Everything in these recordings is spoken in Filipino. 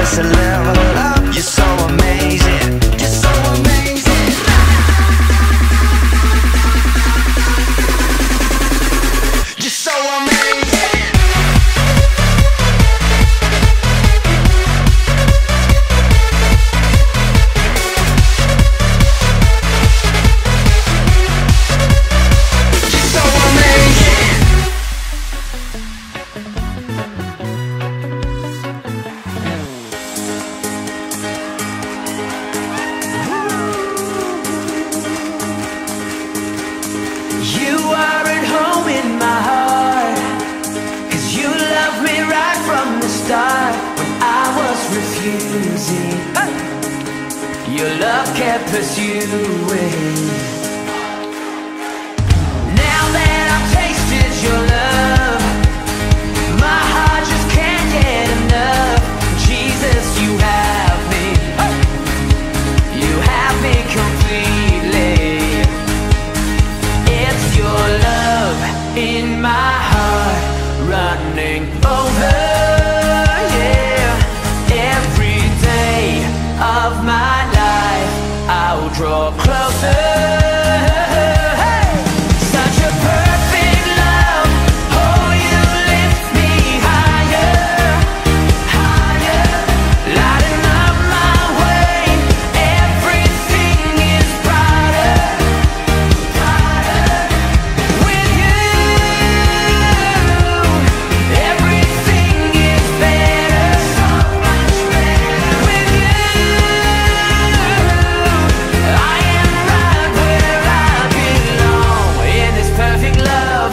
just a level up. You're so amazing. You're so amazing. You're so amazing. Your love kept pursuing. Now that I've tasted your love, my heart just can't get enough. Jesus, you have me. You have me completely. It's your love in my heart running over. Of my life, I'll draw closer. Such a perfect love. Oh, you lift me higher, higher, lighting up my way. Everything is brighter, brighter with you. Everything is better, so much better with you. Perfect love.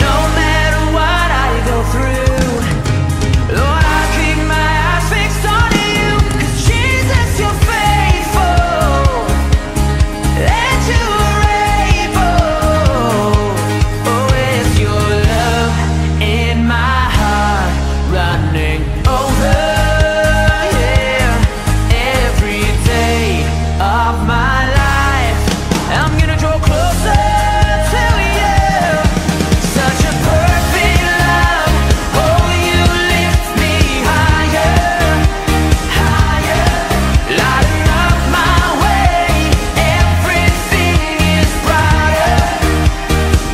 No matter what I go through, Lord, I keep my eyes fixed on you. 'Cause Jesus, you're faithful, and you're able. Oh, it's your love in my heart running over. Of my life, I'm gonna draw closer to you. Such a perfect love. Oh, you lift me higher, higher, lighting up my way. Everything is brighter,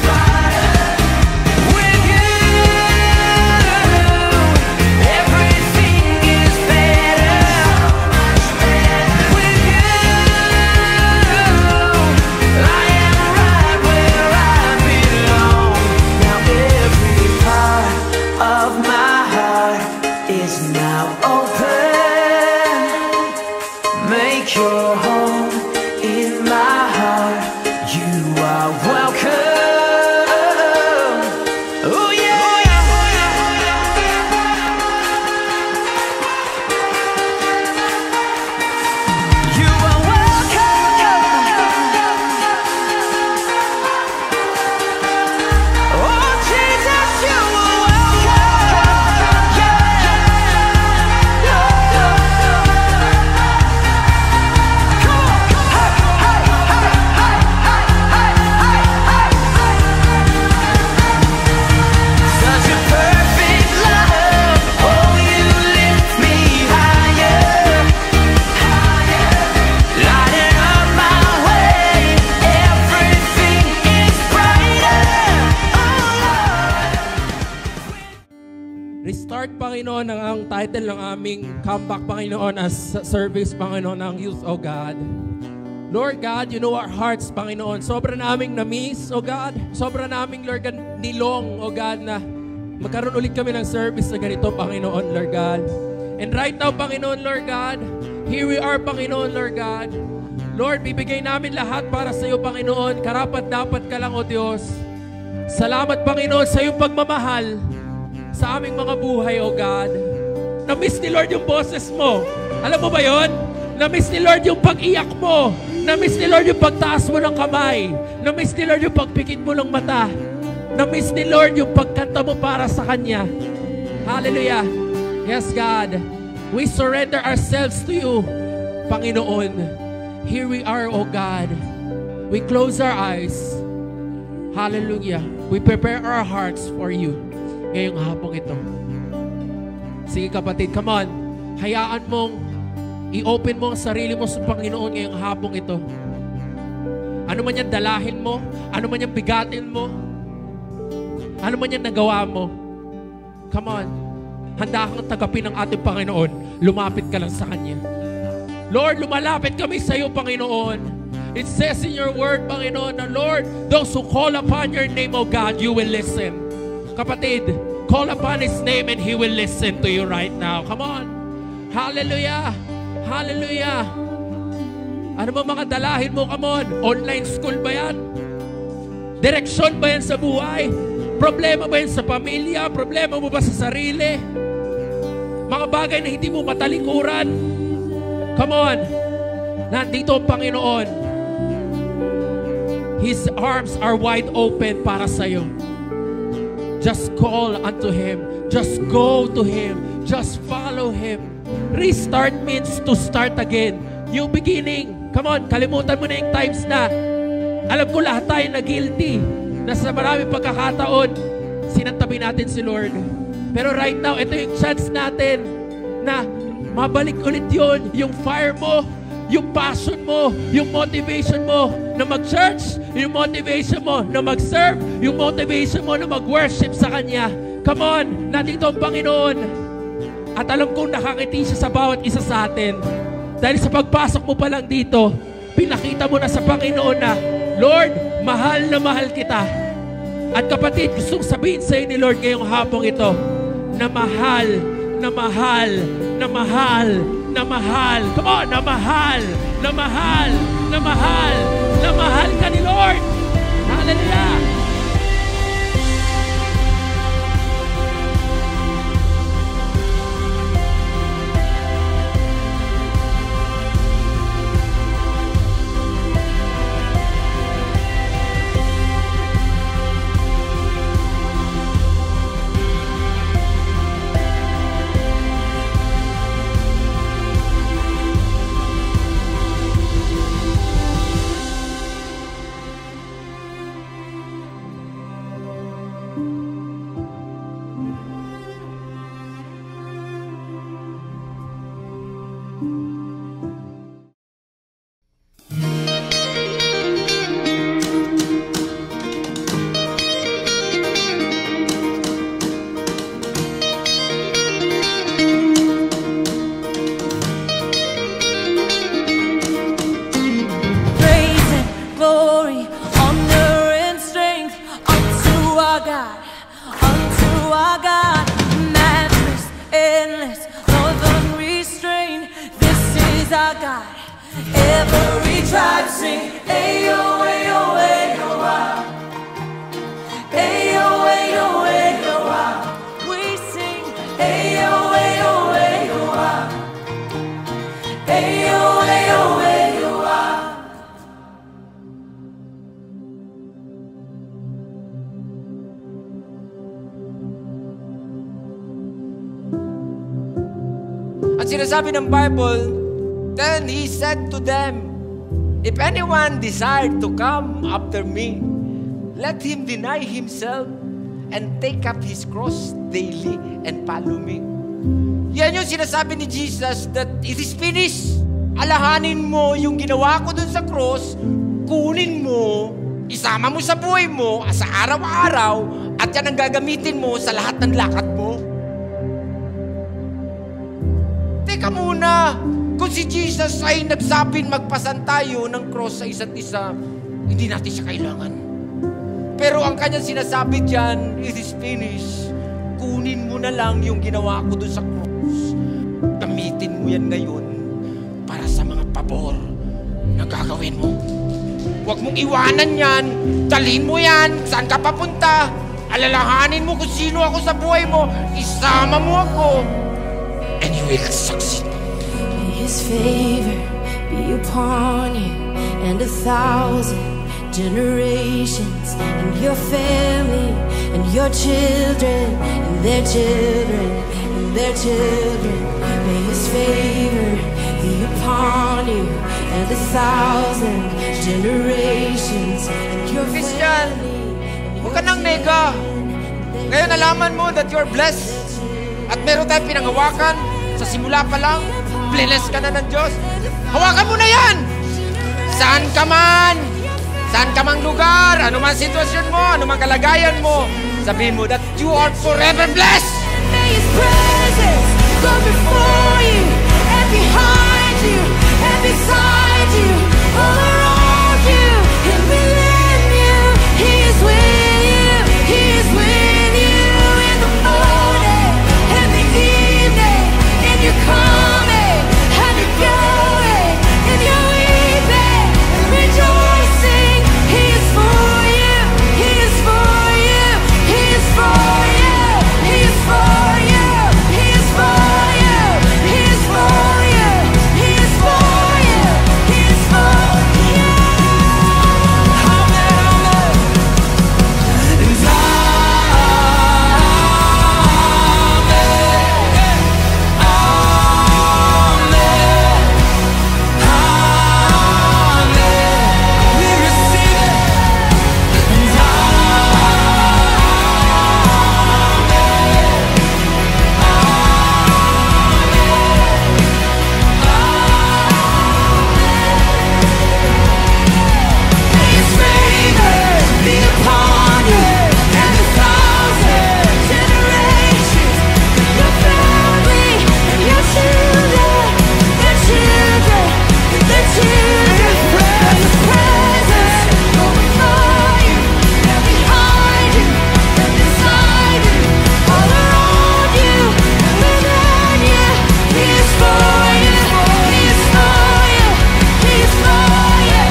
brighter with you. Everything is better, so much better with you. Your home in my heart, you are welcome. Oh yeah, you are welcome. Oh Jesus, you are welcome. Restart, Panginoon, ang title ng aming comeback, Panginoon, as service, Panginoon, ng youth, O God. Lord God, you know our hearts, Panginoon. Sobra naming na-miss, O God. Sobra naming, Lord God, nilong, O God, na magkaroon ulit kami ng service na ganito, Panginoon, Lord God. And right now, Panginoon, Lord God, here we are, Panginoon, Lord God. Lord, bibigay namin lahat para sa iyo, Panginoon. Karapat-dapat ka lang, O Diyos. Salamat, Panginoon, sa iyong pagmamahal sa aming mga buhay, O God. Na-miss ni Lord yung boses mo. Alam mo ba yon? Na-miss ni Lord yung pag-iyak mo. Na-miss ni Lord yung pagtaas mo ng kamay. Na-miss ni Lord yung pagpikit mo ng mata. Na-miss ni Lord yung pagkanta mo para sa Kanya. Hallelujah. Yes, God. We surrender ourselves to you, Panginoon. Here we are, O God. We close our eyes. Hallelujah. We prepare our hearts for you ngayong hapong ito. Sige kapatid, come on. Hayaan mong i-open mo ang sarili mo sa Panginoon ngayong hapong ito. Ano man yan dalahin mo, ano man yan bigatin mo, ano man yan nagawa mo. Come on. Handa kang tagapin ng ating Panginoon. Lumapit ka lang sa Kanya. Lord, lumalapit kami sa iyo, Panginoon. It says in your word, Panginoon, na Lord, those who call upon your name, O God, you will listen. Kapatid, call upon His name and He will listen to you right now. Come on. Hallelujah. Hallelujah. Ano ba mga dalahin mo? Come on. Online school ba yan? Direksyon ba yan sa buhay? Problema ba yan sa pamilya? Problema mo ba sa sarili? Mga bagay na hindi mo matalikuran? Come on. Nandito ang Panginoon. His arms are wide open para sa iyo. Just call unto Him. Just go to Him. Just follow Him. Restart means to start again. New beginning. Come on, kalimutan mo na yung times na. Alam ko lahat tayo na guilty. Na sa maraming pagkakataon, sinantabi natin si Lord. Pero right now, ito yung chance natin na mabalik ulit yun. Yung fire mo, yung passion mo, yung motivation mo na mag-church, yung motivation mo na mag-serve, yung motivation mo na mag-worship sa Kanya. Come on, nandito ang Panginoon. At alam kong nakangiti siya sa bawat isa sa atin. Dahil sa pagpasok mo pa lang dito, pinakita mo na sa Panginoon na, Lord, mahal na mahal kita. At kapatid, gustong sabihin sa iyo ni Lord ngayong hapong ito, na mahal, na mahal, na mahal, na mahal. Come on, na mahal, na mahal, na mahal, na mahal ka ni Lord. Hallelujah. At sinasabi ng Bible, then He said to them, if anyone desired to come after me, let him deny himself and take up his cross daily and follow me. Yan yung sinasabi ni Jesus, that it is finished. Alahanin mo yung ginawa ko dun sa cross, kunin mo, isama mo sa buhay mo, sa araw-araw, at yan ang gagamitin mo sa lahat ng lakad mo. Teka muna, kung si Jesus ay nagsabing magpasan tayo ng cross sa isa't isa, hindi natin siya kailangan. Pero ang kanyang sinasabi dyan, it is finished. Kunin mo na lang yung ginawa ko dun sa cross. Gamitin mo yan ngayon para sa mga pabor na gagawin mo. Huwag mong iwanan yan. Dalhin mo yan. Saan ka papunta? Alalahanin mo kung sino ako sa buhay mo. Isama mo ako. And you will succeed. His favor be upon you and 1,000 generations, and your family, and your children, and their children, and their children. May His favor be upon you and 1,000 generations, and your family, Ngayon nalaman mo that you're blessed at meron tayong pinanghawakan sa simula pa lang, blessed ka na ng Diyos. Hawakan mo na yan! Saan ka man lugar, ano man sitwasyon mo, ano man kalagayan mo, sabihin mo that you are forever blessed! May His presence go before you and behind you and beside you, all around you and within you. He is with you. He is with you in the morning and the evening, in your coming and your going, in your weeping and rejoicing. He is for you. He is for you. He is for you. He is for you. He is for you. He is for you. He is for you. He is for you. His favor be upon you and 1,000 generations, your family and your children, their children, their children. His presence go before you and behind you and beside you, all around you and within you. He is for you. He is for you. He is for you.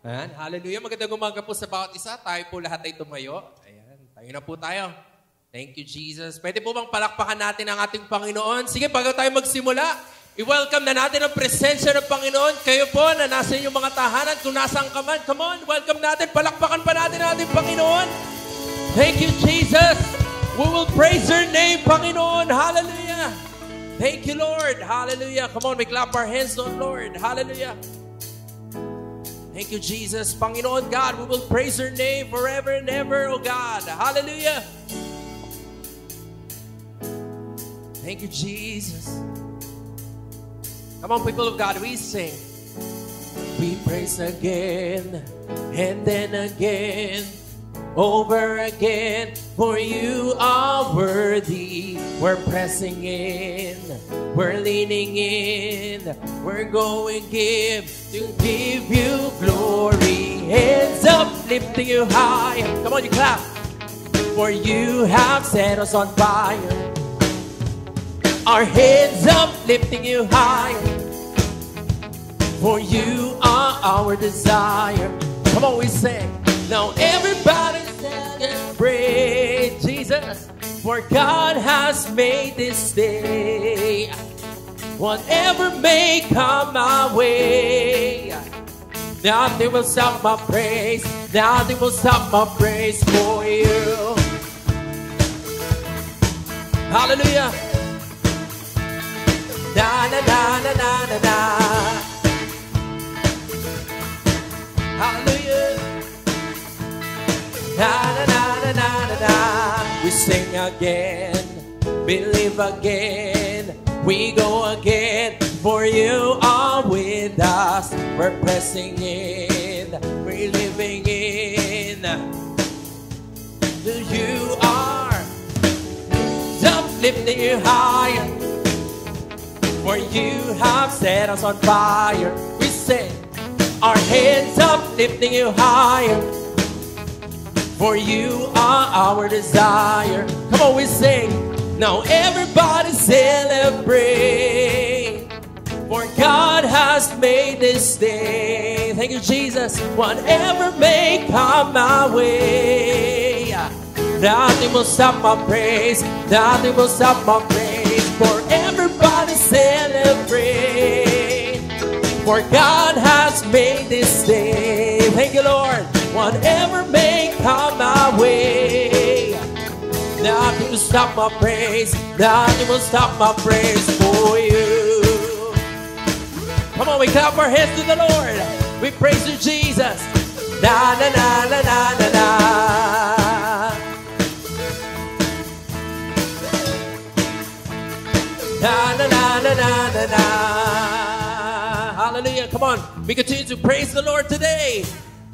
Ayan, hallelujah. Magandang umaga po sa bawat isa. Tayo po lahat ay tumayo. Ayan, tayo na po tayo. Thank you, Jesus. Pwede po bang palakpakan natin ang ating Panginoon? Sige, bago tayo magsimula, i-welcome na natin ang presensya ng Panginoon. Kayo po na nasa inyong mga tahanan, kung nasaan ka man, come on, welcome natin. Palakpakan pa natin ang ating Panginoon. Thank you, Jesus. We will praise your name, Panginoon. Hallelujah. Thank you, Lord. Hallelujah. Come on, we clap our hands, Lord. Hallelujah. Thank you, Jesus. Panginoon God, we will praise your name forever and ever, oh God. Hallelujah. Thank you, Jesus. Come on, people of God, we sing. We praise again and then again, over again, for you are worthy. We're pressing in, we're leaning in, we're going to give you glory. Hands up, lifting you high. Come on, you clap. For you have set us on fire. Our hands up, lifting you high. For you are our desire. Come on, we sing. Now everybody celebrate Jesus, for God has made this day. Whatever may come my way, nothing will stop my praise. Nothing will stop my praise for you. Hallelujah. Na na na na na na na. Hallelujah. Na na na na na na na. We sing again, believe again, we go again. For you are with us. We're pressing in, we're living in. You are lifting you higher. For you have set us on fire. We say, our hands up, lifting you higher. For you are our desire. Come on, we sing. Now everybody celebrate. For God has made this day. Thank you, Jesus. Whatever may come my way, nothing will stop my praise. Nothing will stop my praise. For everybody celebrate. For God has made this day. Thank you, Lord. Whatever may come my way, nothing will stop my praise. Nothing will stop my praise for you. Come on, we clap our hands to the Lord. We praise you, Jesus. Na na na na na na na. Na na na na na na na. Hallelujah. Come on. We continue to praise the Lord today.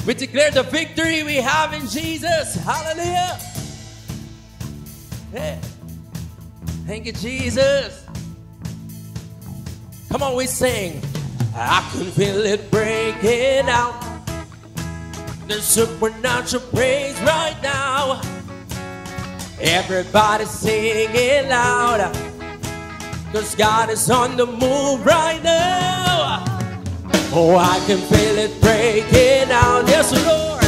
We declare the victory we have in Jesus. Hallelujah. Hey. Thank you, Jesus. Come on, we sing. I can feel it breaking out. There's supernatural praise right now. Everybody singing loud. 'Cause God is on the move right now. Oh, I can feel it breaking out. Yes, Lord.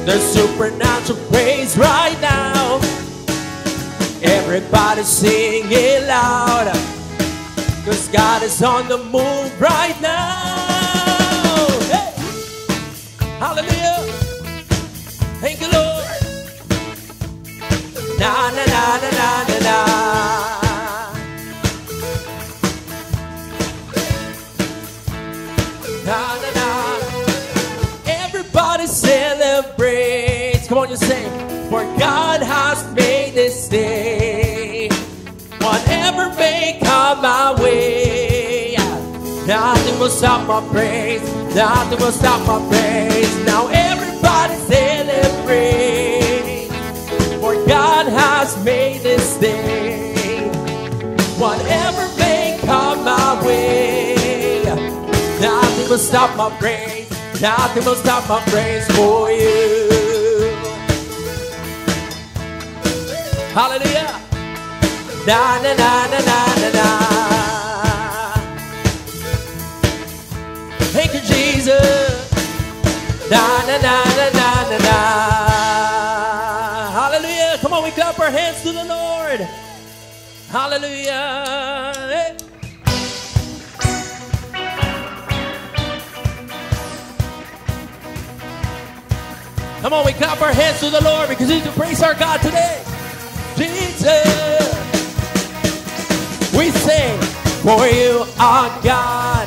There's supernatural praise right now. Everybody singing loud. 'Cause God is on the move right now. Hey. Hallelujah. Thank you, Lord. Na na na na na na na. Na, na, na. Everybody celebrates. Come on, you sing. For God has made this day. Whatever may come my way, nothing will stop my praise. Nothing will stop my praise. Now everybody celebrate. For God has made this day. Whatever may come my way, nothing will stop my praise. Nothing will stop my praise for you. Hallelujah. Na na na na na na na. Thank you, Jesus. Na na na na na na na. Hallelujah. Come on, we clap our hands to the Lord. Hallelujah. Hey. Come on, we clap our hands to the Lord because we can praise our God today. Jesus. We sing, for you are God,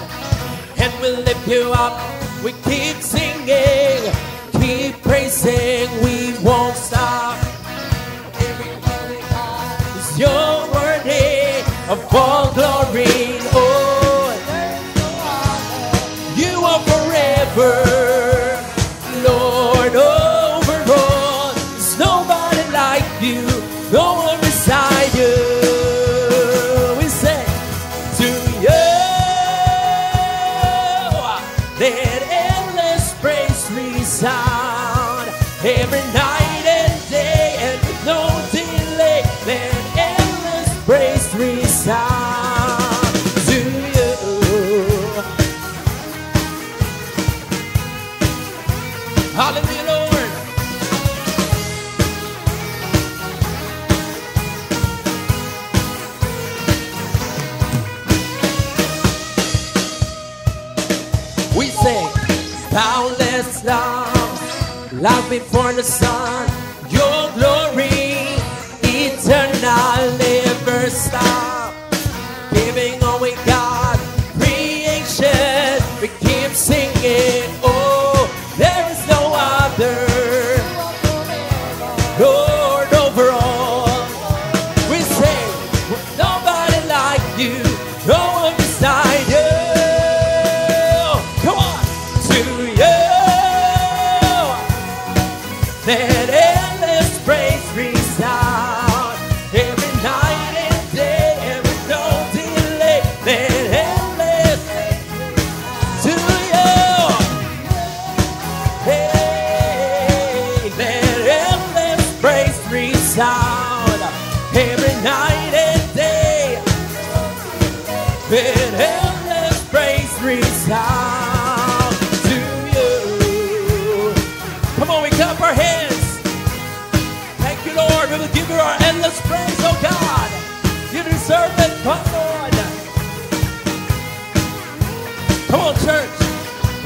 and we lift you up. We keep singing, keep praising, we won't stop. Everybody is your worthy of all glory. Oh, you are forever, Lord, over all. There's nobody like you, no one beside you. We say to you, let endless praise resound every night and day, and with no delay. Let endless praise resound to you. Hallelujah, Lord. We sing boundless love, love wait for the sun. Your glory eternal, never stop. Giving away God, creation, we keep singing. Oh, there is no other Lord over all. We say, nobody like you, no one beside you. Come on, to you. Let endless praise resound every night and day, and with no delay. Let endless to you. Hey, let endless praise resound every night and day. Let endless praise resound to you. Come on, we clap our hands. Thank you, Lord. We will give you our endless praise, oh God. You deserve it. Come on. Come on, church.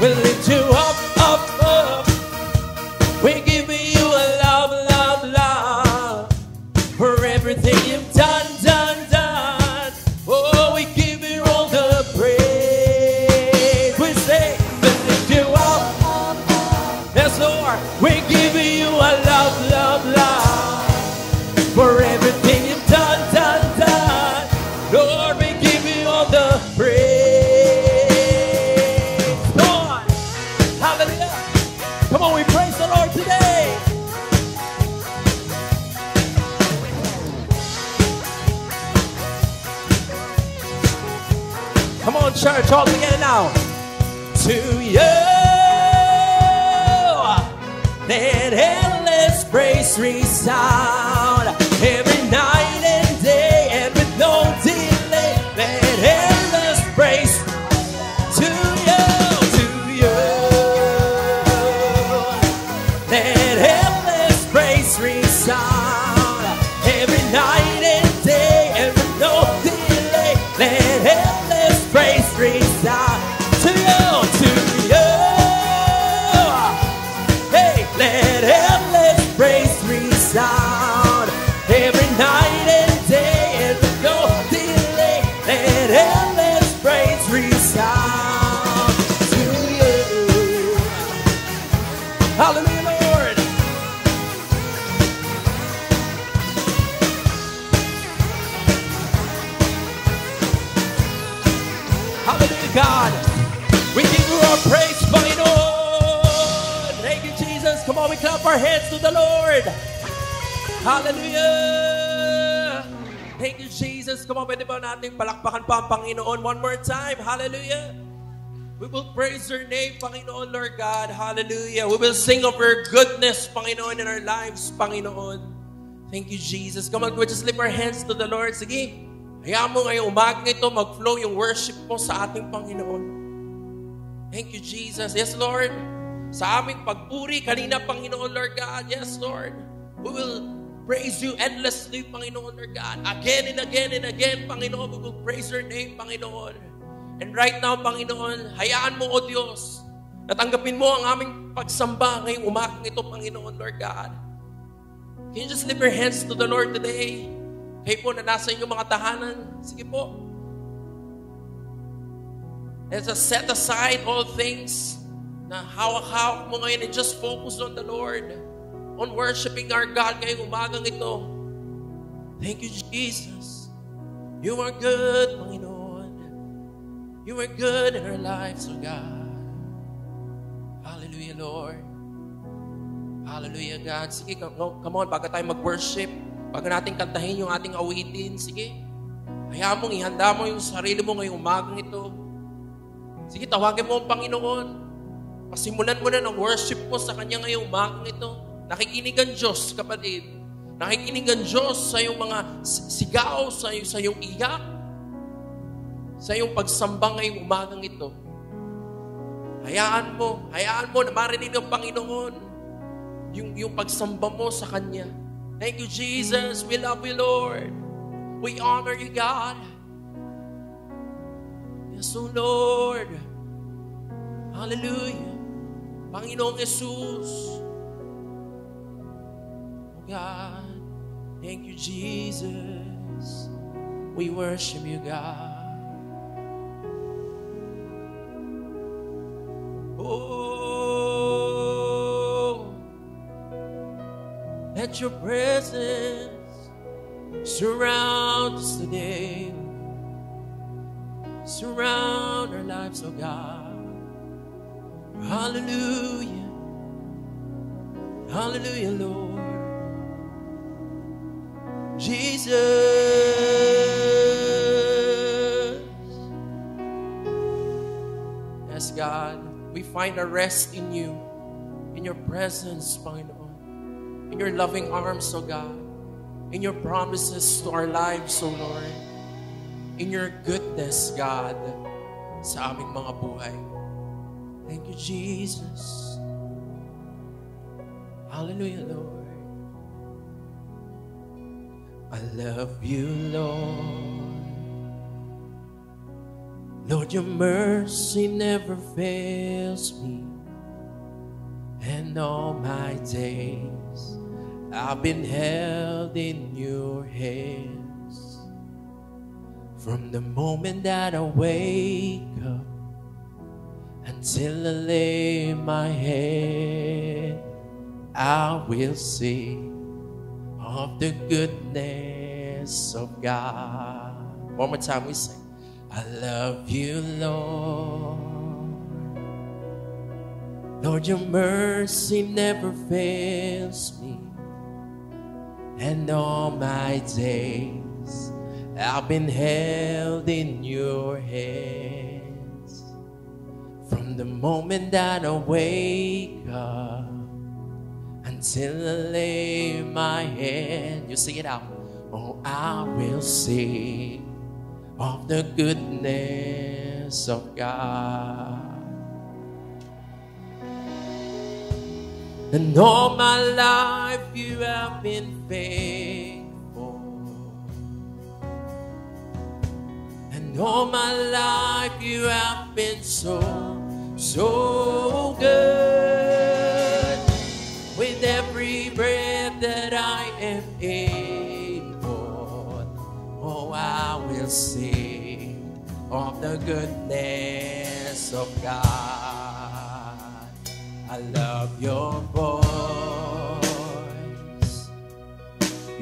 We'll lift you up, up, up. We're giving you a love, love, love for everything you've done, done, done. Oh, we give you all the praise. We say, we'll lift you up. Yes, Lord. We're giving you a love, love, love for everything you've done, done, done. Lord, we give you all the praise. Come on. Hallelujah. Come on, we praise the Lord today. Come on, church, all together now. To you, let endless praise resound every night and day, and with no delay. Let endless praise to you, to you. Let endless praise resound every night and day, and with no delay. Let endless praise resound to you, to you. Hey, let endless praise resound every night and day, and with no delay. Let endless praise resound to you. Hallelujah, Lord. Hallelujah, God. We give you our praise, Panginoon. Thank you, Jesus. Come on, we clap our hands to the Lord. Hallelujah. Thank you, Jesus. Come on, pwede ba natin palakpakan pa ang Panginoon one more time? Hallelujah. We will praise your name, Panginoon, Lord God. Hallelujah. We will sing of your goodness, Panginoon, in our lives, Panginoon. Thank you, Jesus. Come on, we just lift our hands to the Lord. Sige. Hayaan mo ngayong umagang ito mag-flow yung worship mo sa ating Panginoon. Thank you, Jesus. Yes, Lord. Sa aming pagpuri, kanina, Panginoon, Lord God. Yes, Lord. We will praise you endlessly, Panginoon, Lord God. Again and again and again, Panginoon, we will praise your name, Panginoon. And right now, Panginoon, hayaan mo, O Diyos, natanggapin mo ang aming pagsamba ngayong umagang ito, Panginoon, Lord God. Can you just lift your hands to the Lord today? Kayo po na nasa inyong mga tahanan, sige po. Let's just set aside all things na hawak-hawak mo ngayon and just focus on the Lord, on worshiping our God ngayong umagang ito. Thank you, Jesus. You are good, Panginoon. You are good in our lives, oh God. Hallelujah, Lord. Hallelujah, God. Sige, come on, bago tayo mag-worship, bago natin kantahin yung ating awitin, sige. Hayaan mong ihanda mo yung sarili mo ngayong umagang ito. Sige, tawagin mo ang Panginoon. Pasimulan mo na ng worship mo sa Kanya ngayong umagang ito. Nakikinig ang Diyos, kapatid. Nakikinig ang Diyos sa iyong mga sigaw, sa iyong iyak, sa iyong pagsamba ngayong umagang ito. Hayaan mo na marinig ng Panginoon yung pagsamba mo sa Kanya. Thank you, Jesus. We love you, Lord. We honor you, God. Yes, O Lord. Hallelujah. Panginoong Jesus. God. Thank you, Jesus. We worship you, God. Oh, let your presence surround us today. Surround our lives, oh God. Hallelujah. Hallelujah, Lord. Jesus. Yes, God, we find our rest in you, in your presence, Panginoon, in your loving arms, oh God, in your promises to our lives, oh Lord, in your goodness, God, sa aming mga buhay. Thank you, Jesus. Hallelujah, Lord. I love you, Lord. Lord, your mercy never fails me. And all my days I've been held in your hands. From the moment that I wake up until I lay my head, I will sing of the goodness of God. One more time we sing. I love you, Lord. Lord, your mercy never fails me. And all my days I've been held in your hands. From the moment that I wake up until I lay my head, you sing it out. Oh, I will sing of the goodness of God. And all my life you have been faithful. And all my life you have been so, so good. With every breath that I am able, oh, I will sing of the goodness of God. I love your voice.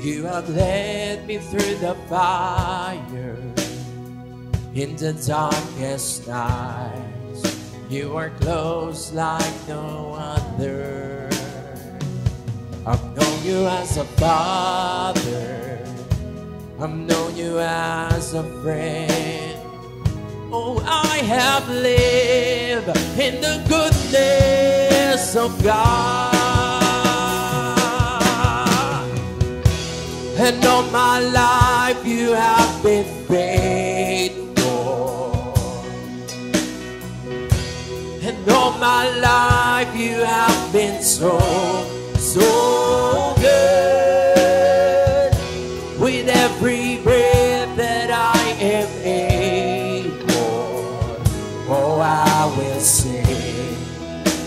You have led me through the fire in the darkest nights. You are close like no other. I've known you as a father. I've known you as a friend. Oh, I have lived in the goodness of God. And all my life you have been faithful. And all my life you have been so, so good. With every breath that I am able, oh, I will sing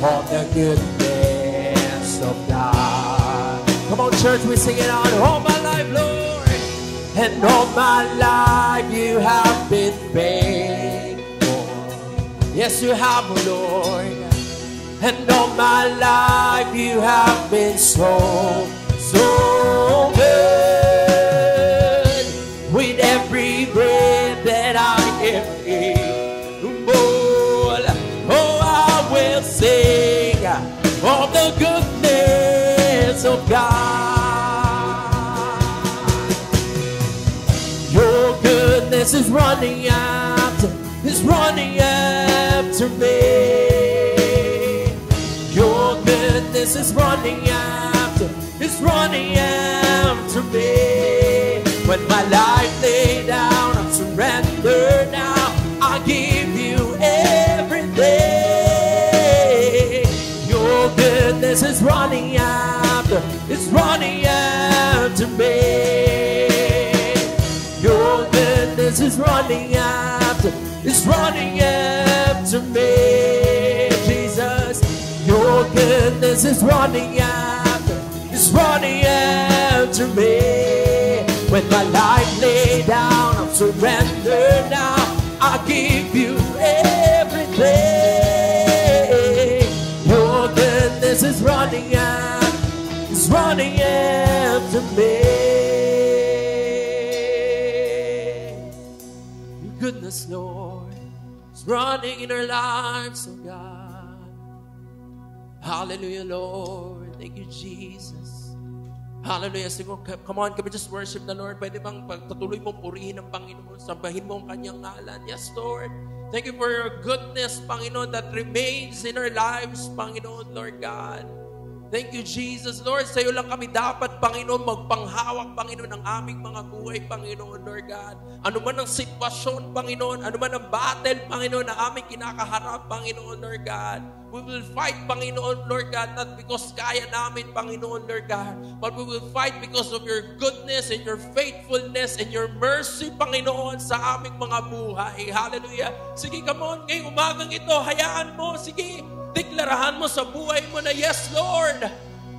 of the goodness of God. Come on, church, we sing it out. All my life, Lord. And all my life you have been faithful. Yes, you have, Lord. And all my life you have been so, so good. With every breath that I am able, oh, I will sing of the goodness of God. Your goodness is running after me. Your goodness is running after me. When my life laid down, I'm surrendered now. I give you everything. Your goodness is running after me. Your goodness is running after me. Jesus, your goodness is running after is running after me. When my life lay down, I'm surrendered now. I give you everything. Your goodness is running after me. Your goodness, Lord, is running in our lives, oh God. Hallelujah, Lord. Thank you, Jesus. Hallelujah. Sige, come on, can we just worship the Lord? Pwede bang pagpatuloy mong purihin ang Panginoon? Sambahin mo ang kanyang ngalan. Yes, Lord. Thank you for your goodness, Panginoon, that remains in our lives, Panginoon, Lord God. Thank you, Jesus. Lord, sa iyo lang kami dapat, Panginoon, magpanghawak, Panginoon, ng aming mga buhay, Panginoon, Lord God. Ano man ang sitwasyon, Panginoon, ano man ang battle, Panginoon, na aming kinakaharap, Panginoon, Lord God. We will fight, Panginoon, Lord God, not because kaya namin, Panginoon, Lord God, but we will fight because of your goodness and your faithfulness and your mercy, Panginoon, sa aming mga buhay. Hallelujah. Sige, come on, ngayong umagang ito, hayaan mo, sige, deklarahan mo sa buhay mo na, yes, Lord,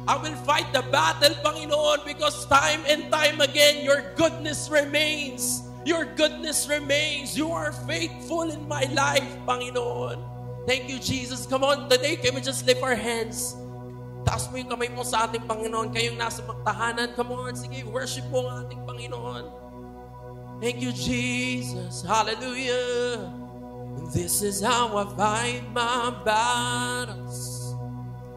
I will fight the battle, Panginoon, because time and time again, your goodness remains. Your goodness remains. You are faithful in my life, Panginoon. Thank you, Jesus. Come on, today, can we just lift our hands? Taas mo yung kamay mo sa ating Panginoon. Kayong nasa magtahanan, come on, sige, worship mo ang ating Panginoon. Thank you, Jesus. Hallelujah. This is how I fight my battles,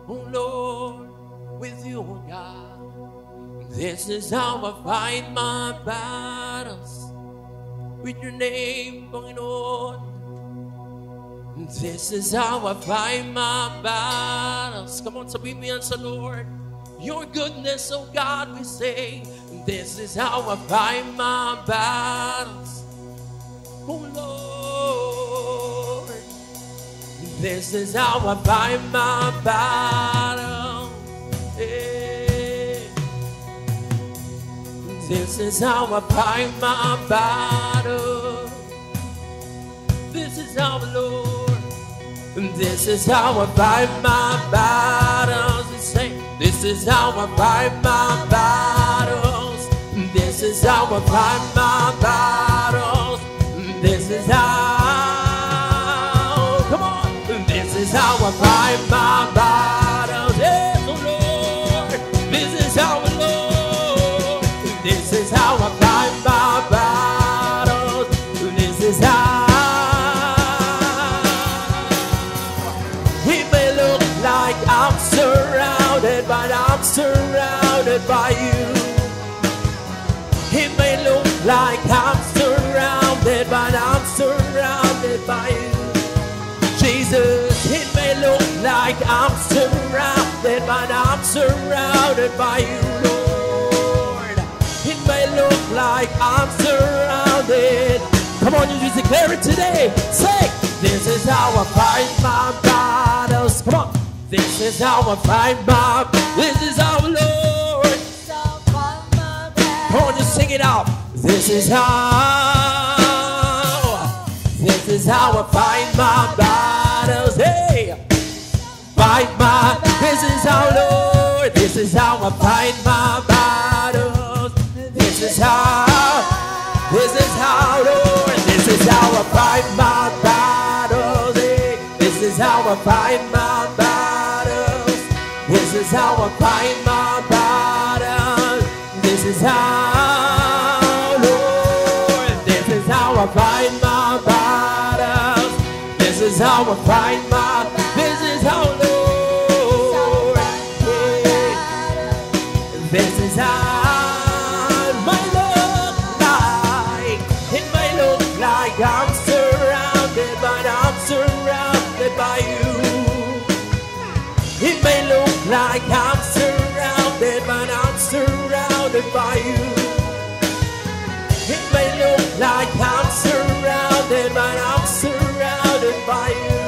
oh Lord, with you, oh God. This is how I fight my battles, with your name, Panginoon. This is how I fight my battles. Come on, sabihin mo yan sa Lord. Your goodness, oh God, we say. This is how I fight my battles, oh Lord. This is how I fight my battle. Hey. This is how I fight my battle. This is how, Lord. This is how I fight my battles. Say, this is how I fight my battles. This is how I fight my battles. This is how. Come on. This is how I fight my battles. Yes, oh Lord. This is how, Lord. This is how I fight my battles. This is how. It may look like I'm surrounded, but I'm surrounded by you. It may look like I'm surrounded, but I'm surrounded by you. Jesus, it may look like I'm surrounded, but I'm surrounded by you, Lord. It may look like I'm surrounded. Come on, you just declare it today. Say, this is how I fight my battles. Come on. This is how I fight my. This is how, Lord. Come on, just sing it out. This is how. This is how I fight my battles. Hey, fight my. This is how, Lord. This is how I fight my battles. This is how. This is how, Lord. This is how I fight my battles. Hey, this is how I fight my battles. This is how I fight my battles. This is how, Lord. This is how I fight my battles. This is how I fight my. This is how, Lord. Yeah. This is how it might look like. It may look like I'm surrounded, but I'm surrounded by you. It may look like I'm surrounded, but I'm surrounded by you. It may look like I'm surrounded, but I'm surrounded by you.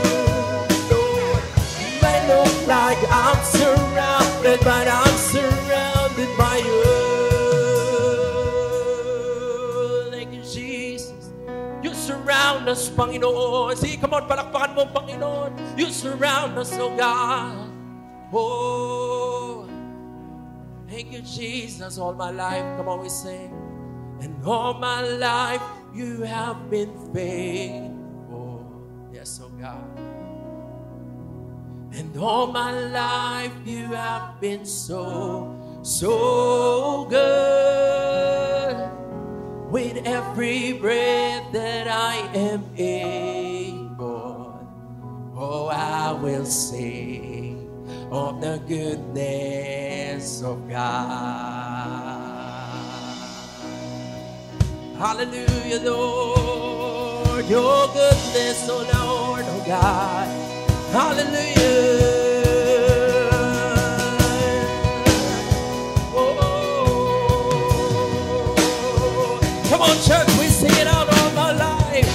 Lord, it may look like I'm surrounded, but I'm surrounded by you. Thank you, Jesus. You surround us, Panginoon. See, come on, palakpakan mo, Panginoon. You surround us, oh God. Oh, Thank you, Jesus, all my life. Come on, we sing. And all my life you have been faithful. Yes, oh God. And all my life you have been so good. With every breath that I am able, oh, I will sing of the goodness of God. Hallelujah, Lord, your goodness, oh Lord, oh God. Hallelujah. Come on, church, we sing it out all my life.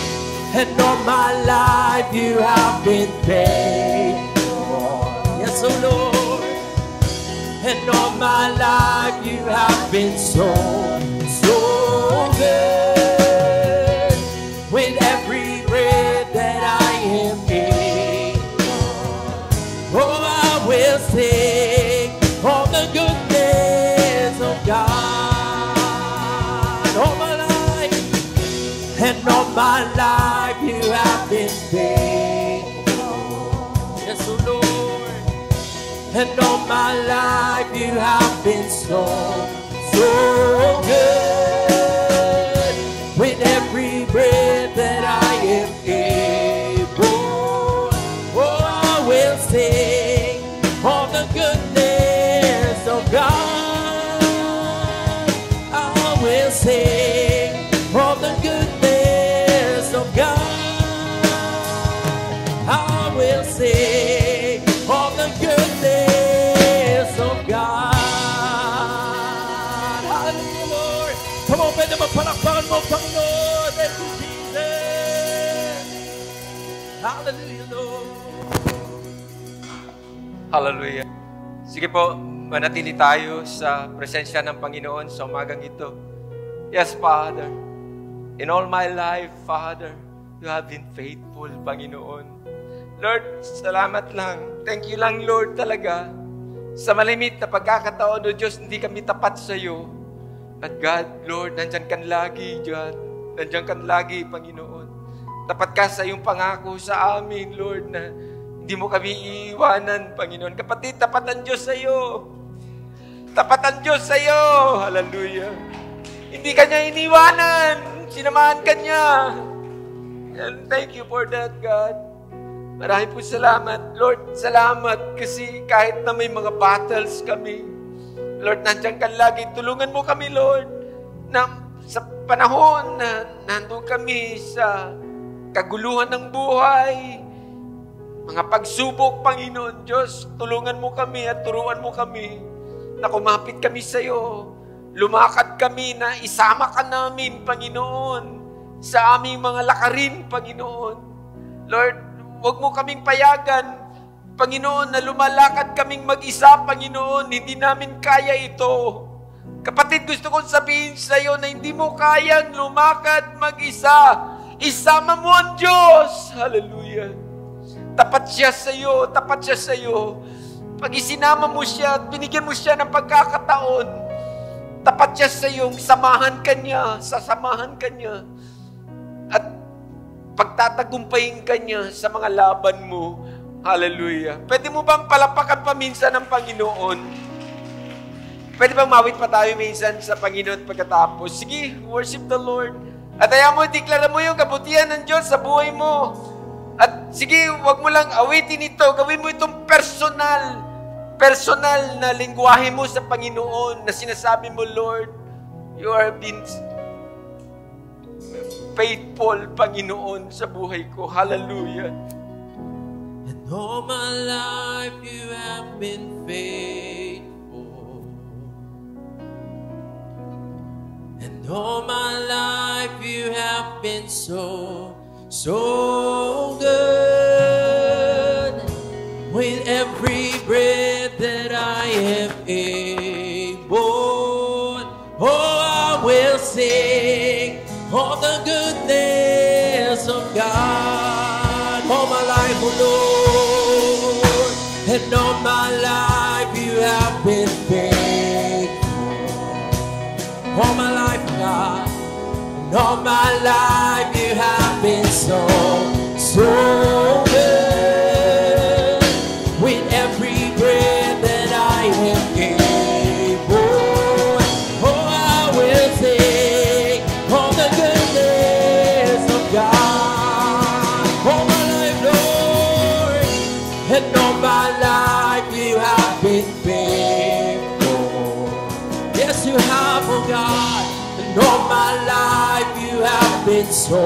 And all my life you have been faithful. Yes, oh Lord. And all my life you have been so good. With every breath that I am able, oh, I will sing all the goodness of God. All my life, and all my life you have been faithful. Yes, oh Lord. And all my life you have been so good. With every breath that I am able, oh, I will sing all the goodness of God. I will sing all the goodness of God. I will sing all the goodness of God. Hallelujah, Lord. Come on, pwede magpalakpakan mo, Panginoon. Thank you, Jesus. Hallelujah, Lord. Hallelujah. Sige po, manatili tayo sa presensya ng Panginoon sa umagang ito. Yes, Father. In all my life, Father, you have been faithful, Panginoon. Lord, salamat lang. Thank you lang, Lord, talaga. Sa malimit na pagkakataon, O Diyos, hindi kami tapat sa iyo. But God, Lord, nandyan ka lagi, God. Nandyan ka lagi, Panginoon. Tapat ka sa iyong pangako sa amin, Lord, na hindi mo kami iiwanan, Panginoon. Kapatid, tapat ang Diyos sa iyo. Tapat ang Diyos sa iyo. Hallelujah. Hindi ka niya iniwanan. Sinamahan ka niya. And thank you for that, God. Maraming po salamat. Lord, salamat kasi kahit na may mga battles kami, Lord, nandiyan ka lagi. Tulungan mo kami, Lord, na sa panahon na nandun kami sa kaguluhan ng buhay, mga pagsubok, Panginoon Diyos, tulungan mo kami at turuan mo kami na kumapit kami sa iyo. Lumakad kami na isama ka namin, Panginoon, sa aming mga lakarin, Panginoon. Lord, huwag mo kaming payagan, Panginoon, na lumalakad kaming mag-isa, Panginoon. Hindi namin kaya ito. Kapatid, gusto kong sabihin sa iyo na hindi mo kayang lumakad mag-isa. Isama mo ang Diyos. Hallelujah. Tapat siya sa iyo. Tapat siya sa iyo. Pag isinama mo siya at binigyan mo siya ng pagkakataon, tapat siya sa iyo. Samahan ka niya. Sasamahan ka niya. At pagtatagumpayin ka niya sa mga laban mo. Hallelujah. Pwede mo bang palapakan pa minsan ng Panginoon? Pwede bang mawit pa tayo minsan sa Panginoon pagkatapos? Sige, worship the Lord. At ayaw mo, deklara mo yung kabutihan ng Diyos sa buhay mo. At sige, wag mo lang awitin ito. Gawin mo itong personal na lingwahe mo sa Panginoon na sinasabi mo, Lord, you have been faithful, Panginoon, sa buhay ko. Hallelujah. And all my life you have been faithful. And all my life you have been so good. With every breath that I am able, oh, I will sing all the goodness of God. All my life, oh Lord, and all my life you have been faithful. All my life, God. And all my life you have been so, so good. With every breath that I am able, oh, I will sing all the goodness of God. All my life, Lord, and all my life you have been faithful. Yes, you have, oh God. And all my life you have been so,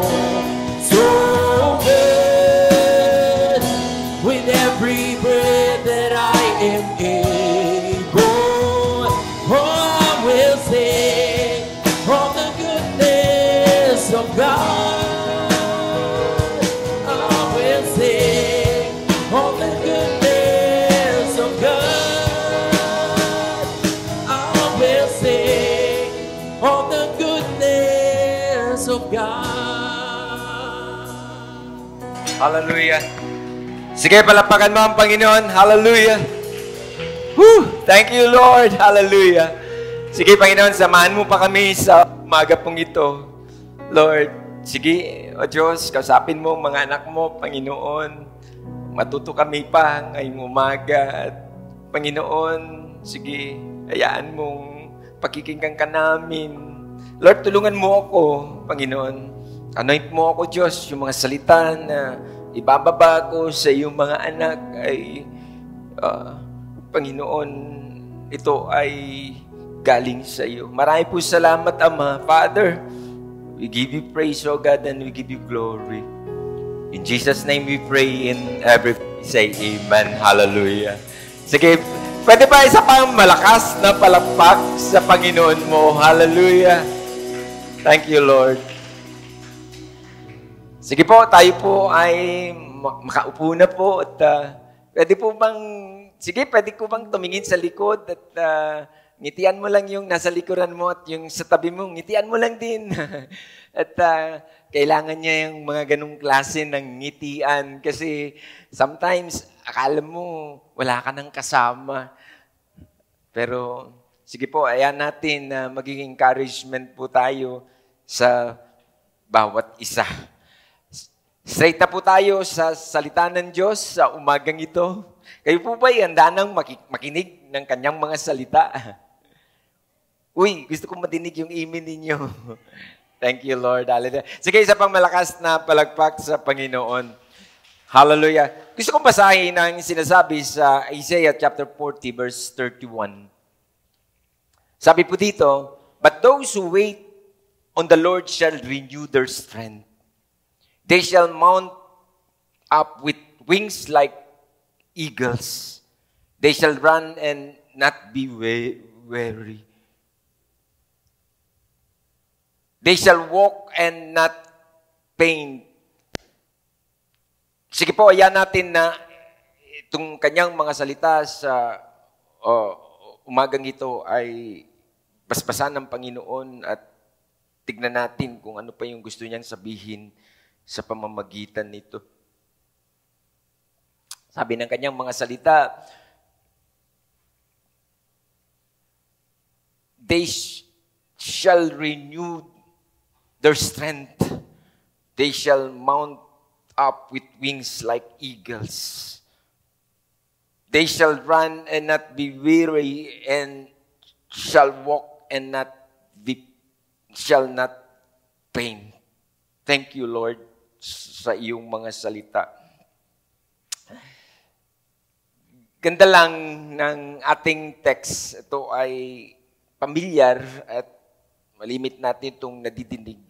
so good. With every breath that I am able, oh, I will sing all the goodness of God. I will sing all the goodness of God. I will sing all the goodness of God. Hallelujah. Sige, palapakan mo ang Panginoon. Hallelujah. Woo! Thank you, Lord. Hallelujah. Sige, Panginoon, samahan mo pa kami sa umaga pong ito. Lord, sige, O Diyos, kausapin mo ang mga anak mo, Panginoon. Matuto kami pa ngayong umaga. At Panginoon, sige, hayaan mong pakikinggan ka namin. Lord, tulungan mo ako, Panginoon. Anoint mo ako, Diyos, yung mga salita na ibababa ko sa iyong mga anak ay, Panginoon, ito ay galing sa iyo. Marami po salamat, Ama. Father, we give you praise, O God, and we give you glory. In Jesus' name we pray, and everybody say amen. Hallelujah. Sige, pwede ba isa pang malakas na palakpak sa Panginoon mo? Hallelujah. Thank you, Lord. Sige po, tayo po ay makaupo na po at pwede po bang, sige, pwede ko bang tumingin sa likod at ngitian mo lang yung nasa likuran mo at yung sa tabi mo, ngitian mo lang din. At kailangan niya yung mga ganong klase ng ngitian kasi sometimes akala mo wala ka ng kasama. Pero sige po, ayan natin na magiging encouragement po tayo sa bawat isa. Straight na po tayo sa salita ng Diyos sa umagang ito. Kayo po ba handa nang makinig ng kanyang mga salita? Uy, gusto kong madinig yung amen ninyo. Thank you, Lord. Hallelujah. Sige, isa pang malakas na palagpak sa Panginoon. Hallelujah. Gusto kong basahin ang sinasabi sa Isaiah chapter 40, verse 31. Sabi po dito, "But those who wait on the Lord shall renew their strength. They shall mount up with wings like eagles. They shall run and not be weary. They shall walk and not faint." Sige po, ayan natin na itong kanyang mga salita sa umagang ito ay basbasan ng Panginoon at tignan natin kung ano pa yung gusto niyang sabihin sa pamamagitan nito. Sabi ng kanyang mga salita, "They shall renew their strength. They shall mount up with wings like eagles. They shall run and not be weary, and shall walk and shall not faint." Thank you, Lord, sa iyong mga salita. Ganda lang ng ating text. Ito ay pamilyar at malimit natin itong nadidinig.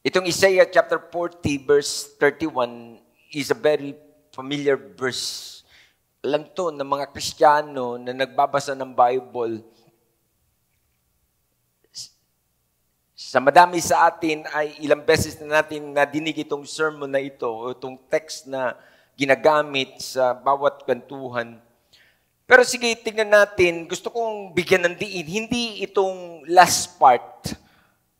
Itong Isaiah chapter 40 verse 31 is a very familiar verse. Alam to ng mga Kristiyano na nagbabasa ng Bible. Sa madami sa atin ay ilang beses na natin nadinig itong sermon na ito o itong text na ginagamit sa bawat kwentuhan. Pero sige, tingnan natin, gusto kong bigyan ng diin, hindi itong last part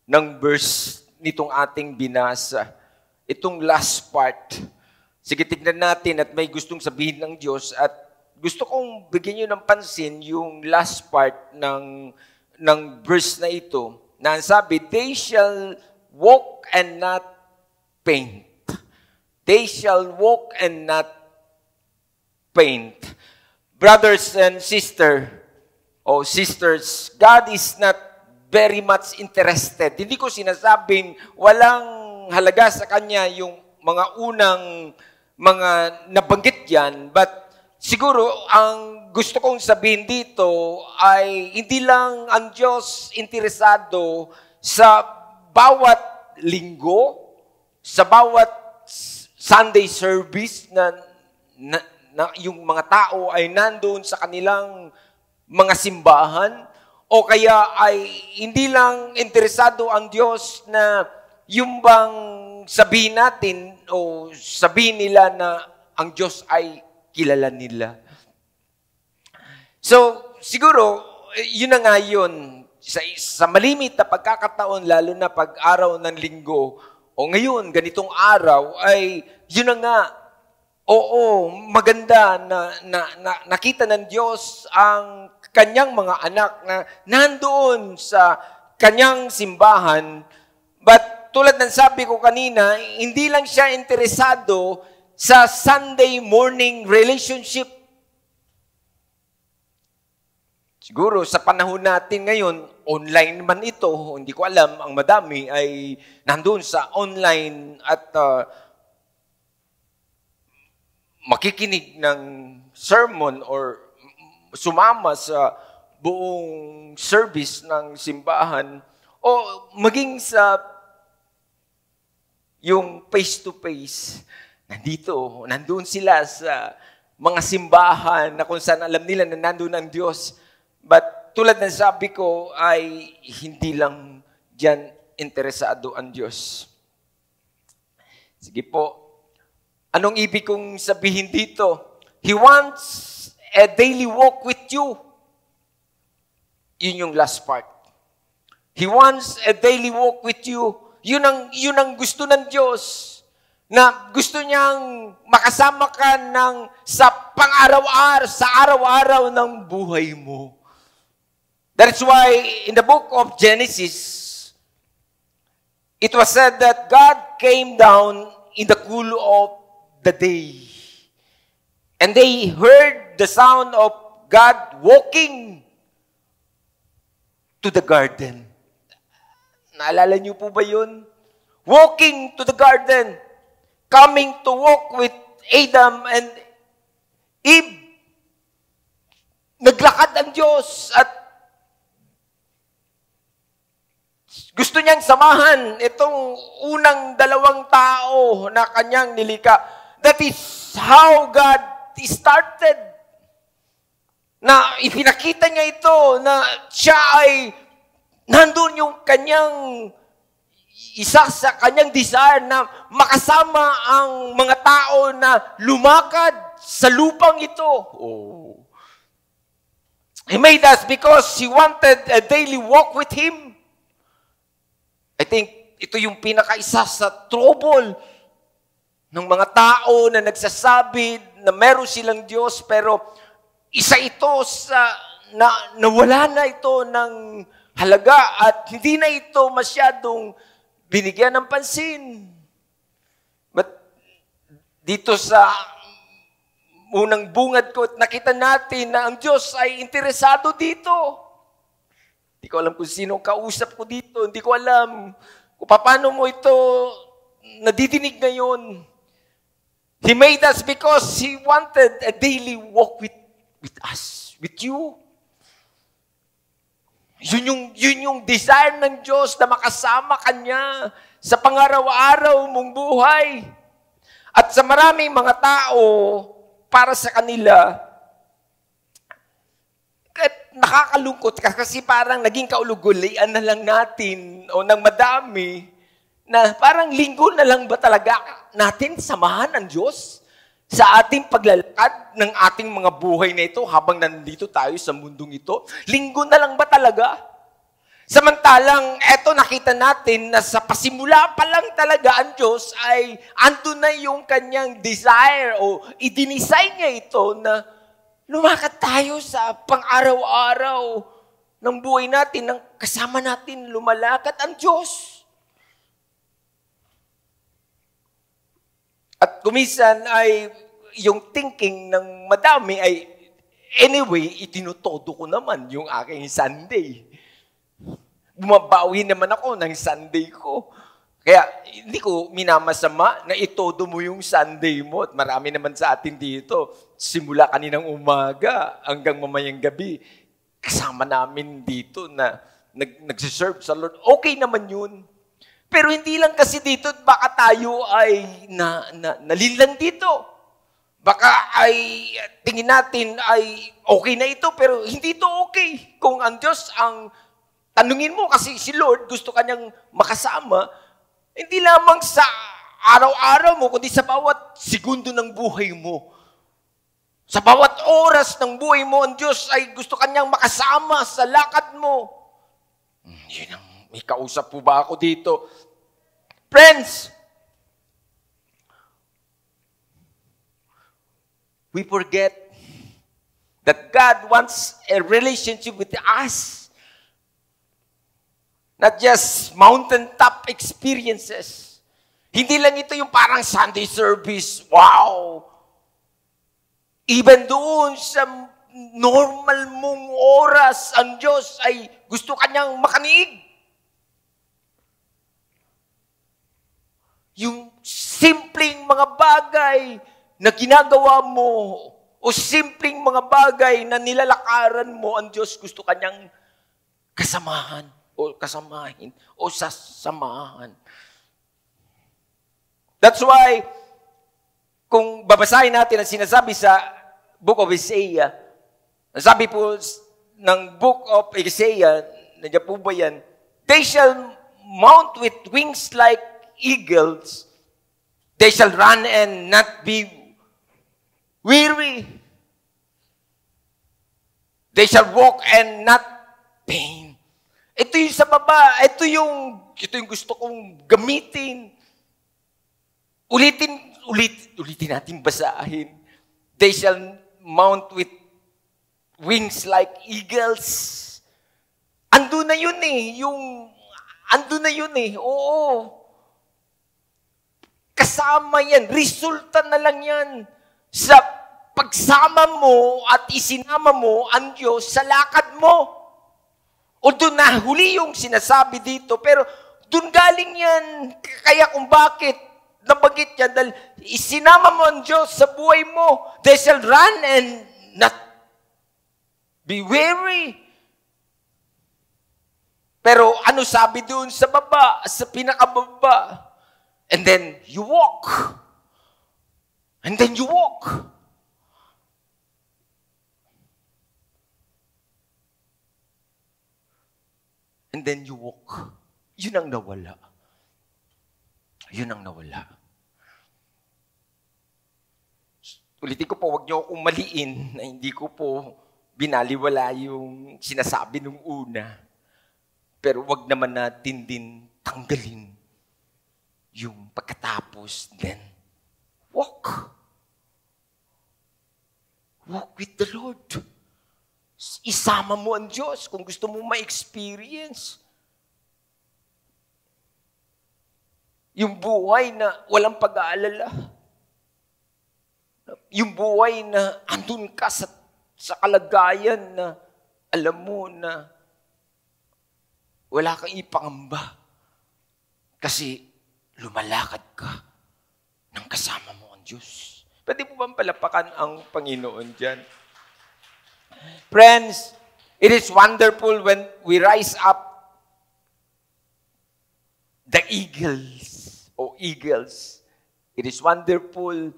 ng verse nitong ating binasa. Itong last part. Sige, tingnan natin at may gustong sabihin ng Diyos at gusto kong bigyan nyo ng pansin yung last part ng verse na ito. na sabi, they shall walk and not faint. They shall walk and not faint. Brothers and sisters, God is not very much interested. Hindi ko sinasabing walang halaga sa Kanya yung mga unang mga nabanggit yan, but siguro ang gusto kong sabihin dito ay hindi lang ang Diyos interesado sa bawat linggo, sa bawat Sunday service na yung mga tao ay nandoon sa kanilang mga simbahan, o kaya ay hindi lang interesado ang Diyos na yung bang sabihin natin o sabihin nila na ang Diyos ay kilala nila. So, siguro, yun na nga yun. Sa malimit na pagkakataon, lalo na pag-araw ng linggo, o ngayon, ganitong araw, ay yun na nga, oo, maganda na nakita ng Diyos ang kanyang mga anak na nandoon sa kanyang simbahan. But tulad ng sabi ko kanina, hindi lang siya interesado sa Sunday morning relationship. Siguro sa panahon natin ngayon, online man ito, hindi ko alam, ang madami ay nandoon sa online at makikinig ng sermon or sumama sa buong service ng simbahan o maging sa yung face-to-face. Nandoon sila sa mga simbahan na kung saan alam nila na nandoon ang Diyos. But tulad ng sabi ko ay hindi lang diyan interesado ang Diyos. Sige po. Anong ibig kong sabihin dito? He wants a daily walk with you. Yun yung last part. He wants a daily walk with you. Yun ang gusto ng Diyos. Na gusto niyang makasama ka sa pang-araw-araw, sa araw-araw ng buhay mo. That's why in the book of Genesis, it was said that God came down in the cool of the day. And they heard the sound of God walking to the garden. Naalala niyo po ba yun? Walking to the garden. Coming to walk with Adam and Eve. Naglakad ang Diyos at gusto niyang samahan itong unang dalawang tao na kanyang nilikha. That is how God started. Na ipinakita niya ito na siya ay nandun yung kanyang isa sa kanyang desire na makasama ang mga tao na lumakad sa lupang ito. Oh. He made us because He wanted a daily walk with Him. I think ito yung pinakaisa sa trouble ng mga tao na nagsasabi na meron silang Diyos, pero isa ito sa nawala na ito ng halaga at hindi na ito masyadong binigyan ng pansin. But dito sa unang bungad ko, nakita natin na ang Diyos ay interesado dito. Hindi ko alam kung sino kausap ko dito. Hindi ko alam kung paano mo ito nadidinig ngayon. He made us because He wanted a daily walk with us, with you. Yun yung desire ng Diyos na makasama Kanya sa pangaraw-araw mong buhay. At sa maraming mga tao, para sa kanila, nakakalungkot kasi parang naging kaulugulian na lang natin o ng madami na parang linggo na lang ba talaga natin samahan ng Diyos sa ating paglalakad ng ating mga buhay na ito habang nandito tayo sa mundong ito? Linggo na lang ba talaga? Samantalang, eto nakita natin na sa pasimula pa lang talaga ang Diyos ay andun na yung kanyang desire o i-design niya ito na lumakad tayo sa pang-araw-araw ng buhay natin kasama natin lumalakad ang Diyos. At kumisan ay yung thinking ng madami ay, anyway, itinutodo ko naman yung aking Sunday. Bumabawi naman ako ng Sunday ko. Kaya hindi ko minamasama na itodo mo yung Sunday mo. At marami naman sa atin dito, simula kaninang umaga hanggang mamayang gabi, kasama namin dito na nagsiserve sa Lord. Okay naman yun. Pero hindi lang kasi dito, baka tayo ay nalilan dito. Baka ay tingin natin ay okay na ito, pero hindi ito okay. Kung ang Diyos ang tanungin mo, kasi si Lord gusto kanyang makasama, hindi lamang sa araw-araw mo, kundi sa bawat segundo ng buhay mo. Sa bawat oras ng buhay mo, ang Diyos ay gusto kanyang makasama sa lakad mo. Yun ang, may kausap po ba ako dito? Friends, we forget that God wants a relationship with us. Not just mountaintop experiences. Hindi lang ito yung parang Sunday service. Wow! Even doon sa normal mong oras, ang Diyos ay gusto kanyang makaniig. Yung simpleng mga bagay na ginagawa mo o simpleng mga bagay na nilalakaran mo, ang Diyos gusto kanyang kasamahan o kasamahin o sasamahan. That's why, kung babasahin natin ang sinasabi sa Book of Isaiah, sabi po ng Book of Isaiah, nandiyan po ba yan? They shall mount with wings like eagles. They shall run and not be weary. They shall walk and not pain. Ito yung sa baba. Ito yung gusto kong gamitin. Ulitin natin basahin. They shall mount with wings like eagles. Ando na yun eh. Ando na yun eh. Oo. Kasama yan. Resulta na lang yan sa pagsama mo at isinama mo ang Diyos sa lakad mo. O doon na huli yung sinasabi dito. Pero doon galing yan. Kaya kung bakit nabanggit yan, dahil isinama mo ang Diyos sa buhay mo. They shall run and not be weary. Pero ano sabi doon sa baba, sa pinakababa? And then you walk. And then you walk. And then you walk. Yun ang nawala. Yun ang nawala. Ulitin ko po, huwag niyo akong maliin na hindi ko po binaliwala yung sinasabi nung una. Pero huwag naman natin din tanggalin yung pagkatapos, then walk. Walk with the Lord. Isama mo ang Diyos kung gusto mo ma-experience. Yung buhay na walang pag-aalala. Yung buhay na andun ka sa kalagayan na alam mo na wala kang ipangamba. Kasi lumalakad ka ng kasama mo ang Diyos. Pwede mo bang palapakan ang Panginoon dyan? Friends, it is wonderful when we rise up the eagles o eagles. It is wonderful,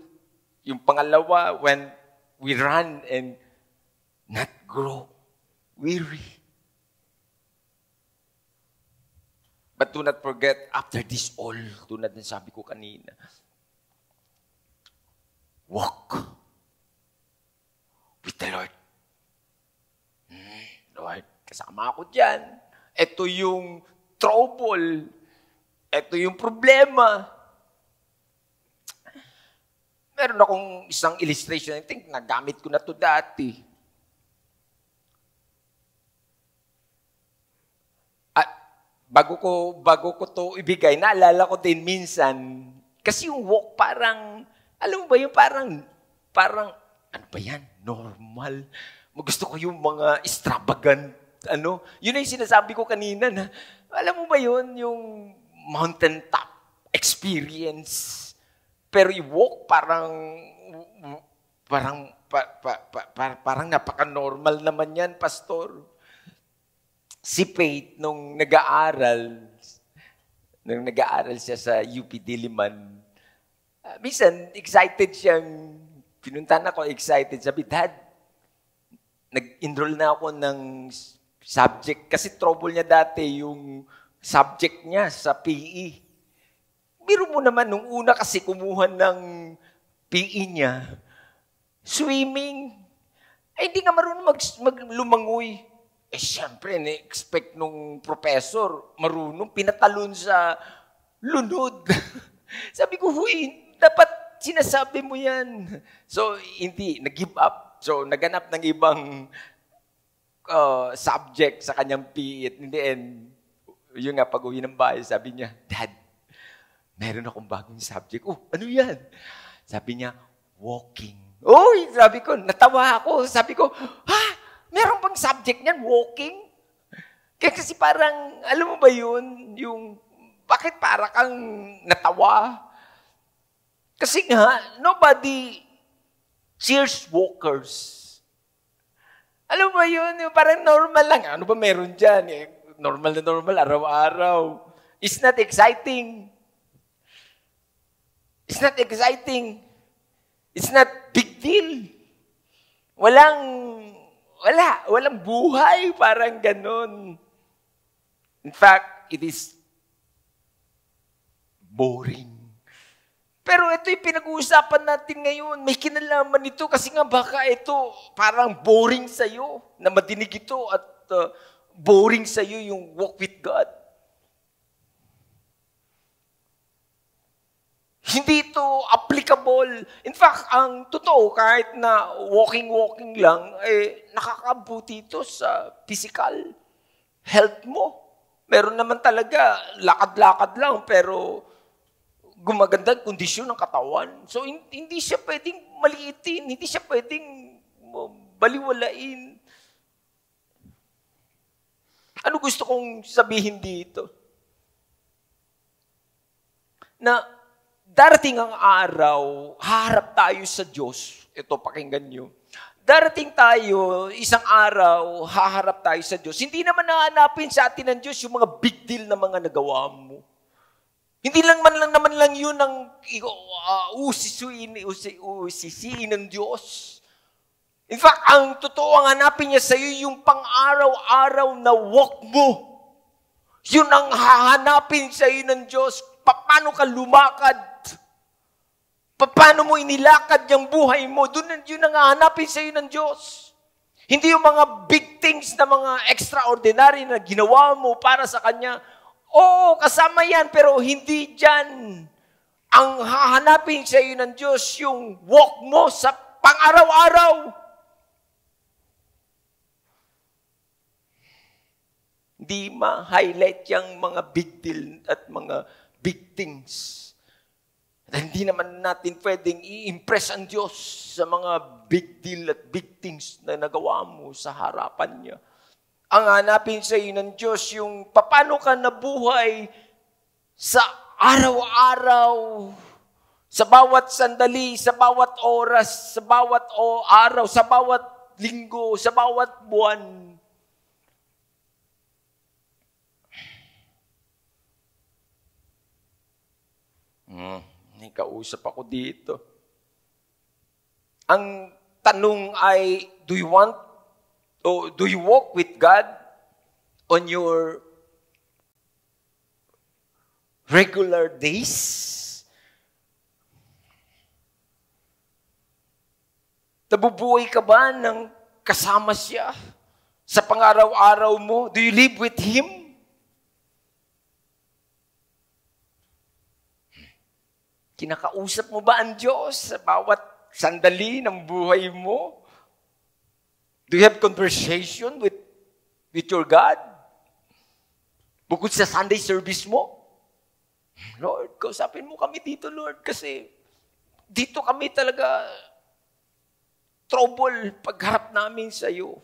yung pangalawa, when we run and not grow weary. But do not forget, after this all, tulad ng sabi ko kanina, walk with the Lord. Lord, kasama ako dyan. Ito yung trouble. Ito yung problema. Meron akong isang illustration. I think nagamit ko na to dati. bago ko to ibigay, naalala ko din minsan, kasi yung walk parang, alam mo ba yung parang, ano ba yan? Normal. Gusto ko yung mga extravagant, yun na yung sinasabi ko kanina na, alam mo ba yun, yung mountaintop experience. Pero yung walk parang napaka-normal naman yan, Pastor. Si Faith, nung nag-aaral siya sa UP Diliman, minsan, excited siyang, pinuntahan ako, excited. Sabi, Dad, nag-enroll na ako ng subject. Kasi trouble niya dati yung subject niya sa PE. Biro mo naman, nung una kasi kumuha ng PE niya, swimming. Hindi nga marunong lumangoy. Siyempre, na-expect nung professor, marunong, pinatalon sa lunod. Sabi ko, huy, dapat sinasabi mo yan. So, hindi, nag-give up. So, naganap ng ibang subject sa kanyang PE. At in the end, yun nga, pag-uwi ng bahay, sabi niya, Dad, meron akong bagong subject. Oh, ano yan? Sabi niya, walking. Oh, sabi ko, natawa ako. Sabi ko, meron bang subject niyan, walking? Kasi parang, alam mo ba yun, yung, bakit para kang natawa? Kasi nga, nobody cheers walkers. Alam mo ba yun, yung parang normal lang. Ano ba meron dyan? Normal na normal, araw-araw. It's not exciting. It's not exciting. It's not big deal. Walang buhay, parang ganun. In fact, it is boring. Pero ito yung pinag-uusapan natin ngayon. May kinalaman ito kasi nga baka ito parang boring sa'yo na madinig ito at boring sa'yo yung walk with God. Hindi ito applicable. In fact, ang totoo, kahit na walking lang, nakakabuti ito sa physical health mo. Meron naman talaga, lakad-lakad lang, pero gumaganda ang kondisyon ng katawan. So, hindi siya pwedeng maliitin, hindi siya pwedeng baliwalain. Ano gusto kong sabihin dito? Na, darating ang araw, haharap tayo sa Diyos. Ito, pakinggan nyo. Darating tayo, isang araw, haharap tayo sa Diyos. Hindi naman nahanapin sa atin ng Diyos yung mga big deal na mga nagawa mo. Hindi lang naman lang yun ang usisiin ng Diyos. In fact, ang totoo, ang hanapin niya sa iyo yung pang-araw-araw na walk mo. Yun ang hahanapin sa iyo ng Diyos. Paano ka lumakad? Paano mo inilakad yung buhay mo? Yun ang hahanapin sa iyo ng Diyos. Hindi yung mga big things na mga extraordinary na ginawa mo para sa Kanya. Oo, kasama yan, pero hindi dyan. Ang hahanapin sa iyo ng Diyos, yung walk mo sa pang-araw-araw. Hindi ma-highlight yung mga big deal at mga big things. At hindi naman natin pwedeng i-impress ang Diyos sa mga big deal at big things na nagawa mo sa harapan niya. Ang hanapin sa iyo ng Diyos, yung paano ka nabuhay sa araw-araw, sa bawat sandali, sa bawat oras, sa bawat araw, sa bawat linggo, sa bawat buwan. May kausap ako dito. Ang tanong ay, do you walk with God on your regular days? Nabubuhay ka ba ng kasama siya sa pang-araw-araw mo? Do you live with Him? Kinakausap mo ba ang Diyos sa bawat sandali ng buhay mo? Do you have conversation with your God? Bukod sa Sunday service mo, Lord, kausapin mo kami dito, Lord, kasi dito kami talaga trouble pagharap namin sa iyo.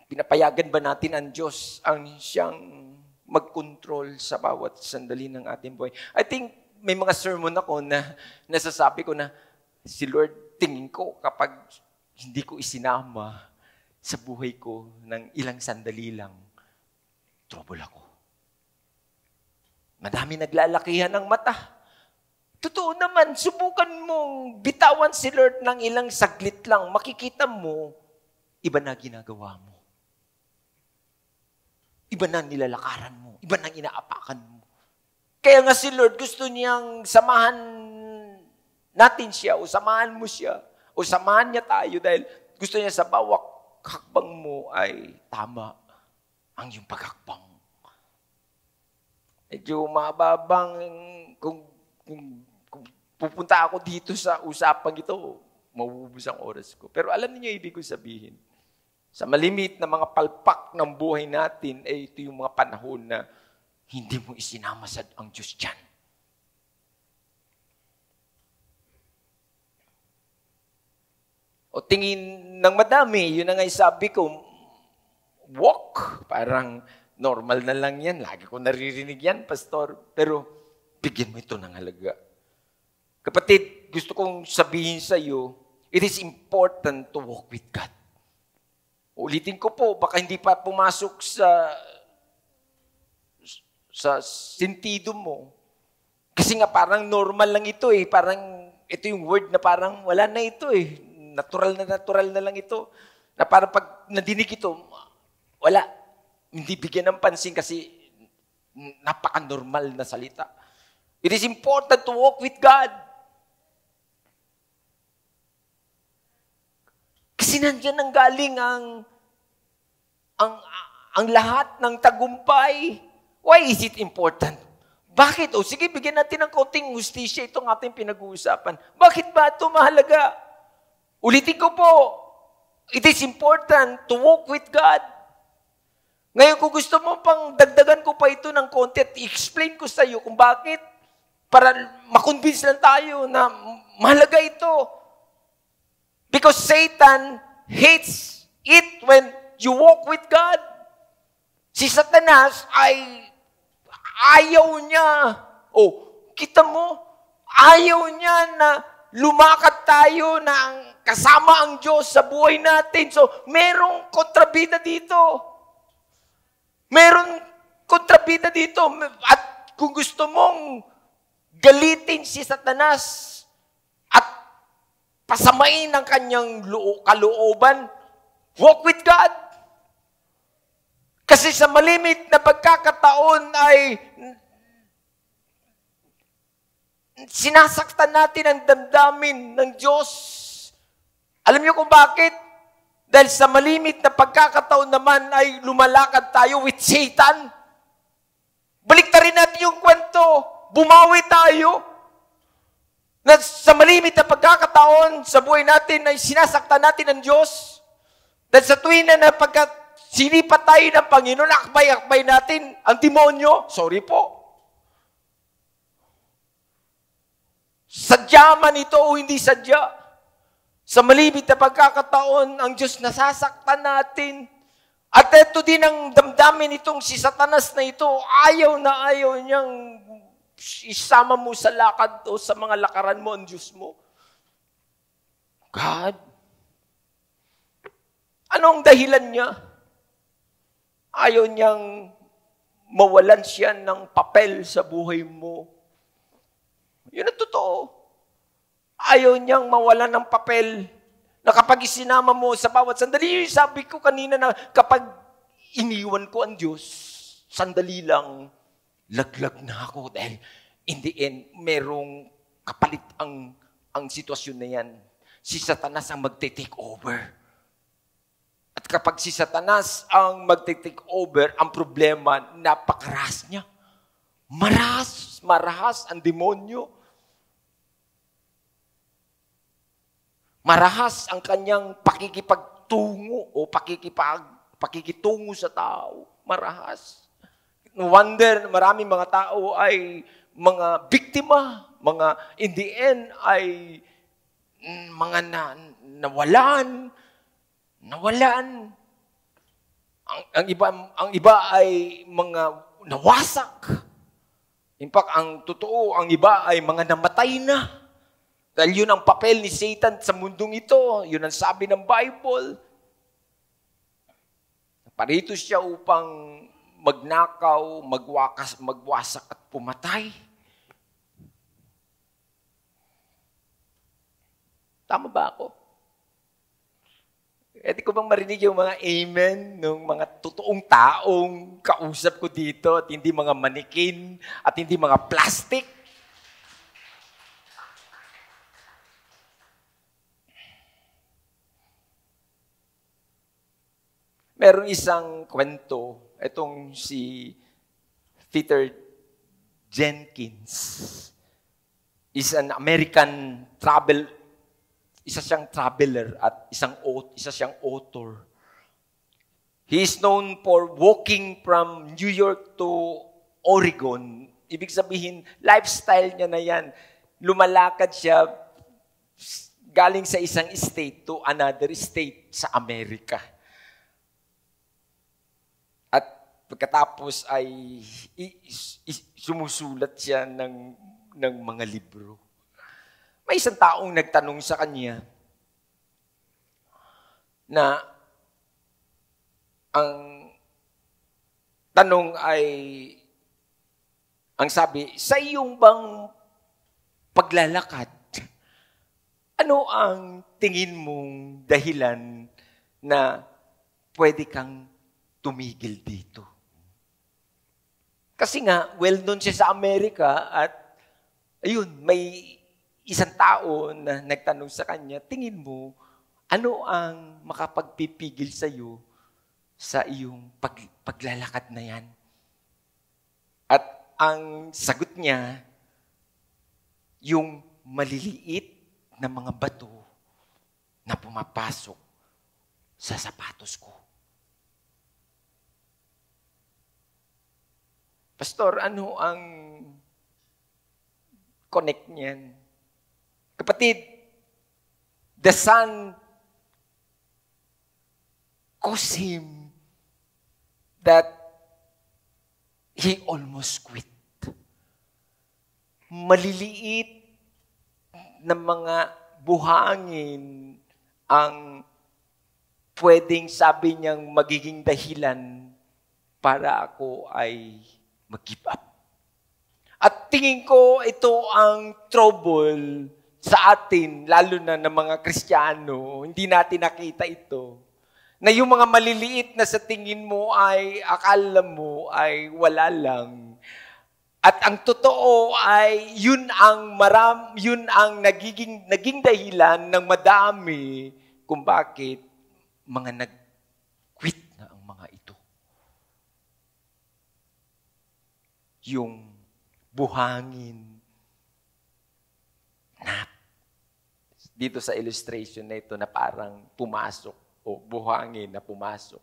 Pinapayagan ba natin ang Diyos ang siyang mag-control sa bawat sandali ng ating buhay? I think may mga sermon ako na nasasabi ko na si Lord, tingin ko kapag hindi ko isinama sa buhay ko ng ilang sandali lang, trouble ako. Madami naglalakihan ng mata. Totoo naman, subukan mong bitawan si Lord ng ilang saglit lang. Makikita mo, iba na ginagawa mo. Iba na nilalakaran mo. Iba na inaapakan mo. Kaya nga si Lord gusto niyang samahan natin siya o samahan mo siya o samahan niya tayo dahil gusto niya sa bawat hakbang mo ay tama ang iyong paghakbang. Medyo mababang kung pupunta ako dito sa usapang ito, mauubos ang oras ko. Pero alam niyo ibig ko sabihin, sa malimit na mga palpak ng buhay natin, ito yung mga panahon na hindi mo isinama ang Diyos dyan. O tingin ng madami, yun na nga sabi ko, walk. Parang normal na lang yan. Lagi ko naririnig yan, pastor. Pero bigyan mo ito ng halaga. Kapatid, gusto kong sabihin sa iyo, it is important to walk with God. Ulitin ko po, baka hindi pa pumasok sa sentido mo. Kasi nga parang normal lang ito eh. Parang ito yung word na parang wala na ito eh. Natural na lang ito. Na parang pag nadinig ito, wala. Hindi bigyan ng pansin kasi napaka-normal na salita. It is important to walk with God. Kasi nandiyan ang galing ang lahat ng tagumpay. Why is it important? Bakit? O sige, bigyan natin ng konting hustisya itong ating pinag-uusapan. Bakit ba ito mahalaga? Ulitin ko po, it is important to walk with God. Ngayon, kung gusto mo pang dagdagan ko pa ito ng konti at i-explain ko sa iyo kung bakit, para makonvince lang tayo na mahalaga ito. Because Satan hates it when you walk with God. Si Satanas ay ayaw niya. Kita mo, ayaw niya na lumakad tayo na kasama ang Diyos sa buhay natin. So, merong kontrabida dito. Merong kontrabida dito. At kung gusto mong galitin si Satanas at pasamain ang kanyang kalooban, walk with God. Kasi sa malimit na pagkakataon ay sinasaktan natin ang damdamin ng Diyos. Alam niyo kung bakit? Dahil sa malimit na pagkakataon naman ay lumalakad tayo with Satan. Baliktarin natin yung kwento. Bumawi tayo. Na sa malimit na pagkakataon sa buhay natin ay sinasaktan natin ang Diyos. Dahil sa tuwin na pagkat sinipat tayo ng Panginoon, akbay-akbay natin ang demonyo. Sorry po. Sadya man ito o hindi sadya. Sa malimit na pagkakataon, ang Diyos nasasaktan natin. At ito din ang damdamin itong si Satanas na ito. Ayaw niyang isama mo sa lakad o sa mga lakaran mo ang Diyos mo. God, anong dahilan niya? Ayaw niyang mawalan siya ng papel sa buhay mo. Yun ang totoo. Ayaw niyang mawalan ng papel na kapag isinama mo sa bawat sandali. Sabi ko kanina na kapag iniwan ko ang Diyos, sandali lang, laglag na ako. Dahil in the end, merong kapalit ang sitwasyon na yan. Si Satanas ang magte-take over. At kapag si Satanas ang magte-take over, ang problema, napakaras niya. Marahas ang demonyo. Marahas ang kanyang pakitungo o pakikitungo sa tao. Marahas. No wonder maraming mga tao ay mga biktima, mga in the end ay mga nawalan. Ang iba ay mga nawasak. In fact, ang totoo, ang iba ay mga namatay na. Dahil yun ang papel ni Satan sa mundong ito. Yun ang sabi ng Bible. Parito siya upang magnakaw, magwasak at pumatay. Tama ba ako? Di ko bang marinig yung mga amen ng mga totoong taong kausap ko dito at hindi mga manikin at hindi mga plastic? Meron isang kwento, itong si Peter Jenkins is an American isa siyang traveler at isa siyang author. He is known for walking from New York to Oregon. Ibig sabihin, lifestyle niya na yan. Lumalakad siya galing sa isang state to another state sa Amerika. At pagkatapos ay sumusulat siya ng mga libro. May isang taong nagtanong sa kanya na ang tanong ay, ang sabi, sa iyong bang paglalakad, ano ang tingin mong dahilan na pwede kang tumigil dito? Kasi nga, well-known siya sa Amerika at ayun, may isang tao na nagtanong sa kanya, tingin mo, ano ang makapagpipigil sa iyo sa iyong paglalakad na yan? At ang sagot niya, yung maliliit na mga bato na pumapasok sa sapatos ko. Pastor, ano ang connect niyan? Kapatid, the Son caused him that he almost quit. Maliliit na mga buhangin ang pwedeng sabi niyang magiging dahilan para ako ay mag-give up. At tingin ko ito ang trouble sa atin, lalo na ng mga Kristiyano. Hindi natin nakita ito. Na yung mga maliliit na sa tingin mo ay akala mo ay wala lang. At ang totoo ay yun ang naging dahilan ng madami kung bakit mga nag-quit na ang mga ito. Yung buhangin na dito sa illustration na ito na parang pumasok o buhangin na pumasok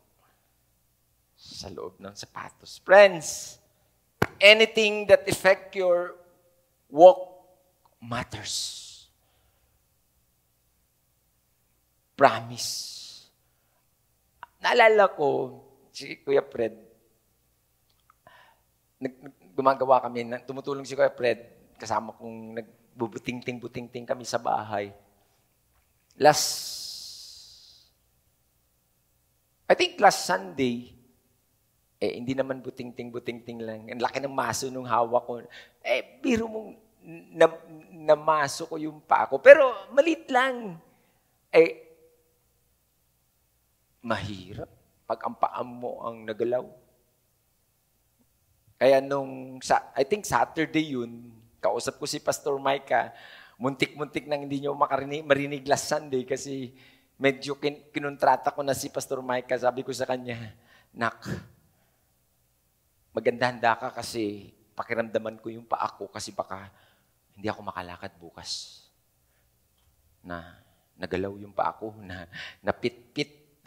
sa loob ng sapatos. Friends, anything that affect your walk matters. Promise. Naalala ko, si Kuya Fred, gumagawa kami, tumutulong si Kuya Fred, kasama kong nagbubuting-ting kami sa bahay. I think last Sunday, hindi naman buting-ting lang. Ang laki ng maso nung hawak ko. Biro mong namaso ko yung paa ko. Pero malit lang. Mahirap pag ang paa mo ang nagalaw. Kaya I think Saturday yun, kausap ko si Pastor Micah, muntik-muntik nang hindi nyo marinig last Sunday kasi medyo kinontrata ko na si Pastor Micah. Sabi ko sa kanya, Nak, maganda-handa ka kasi pakiramdaman ko yung paa ko kasi baka hindi ako makalakad bukas. Nagalaw yung paa ko, napit-pit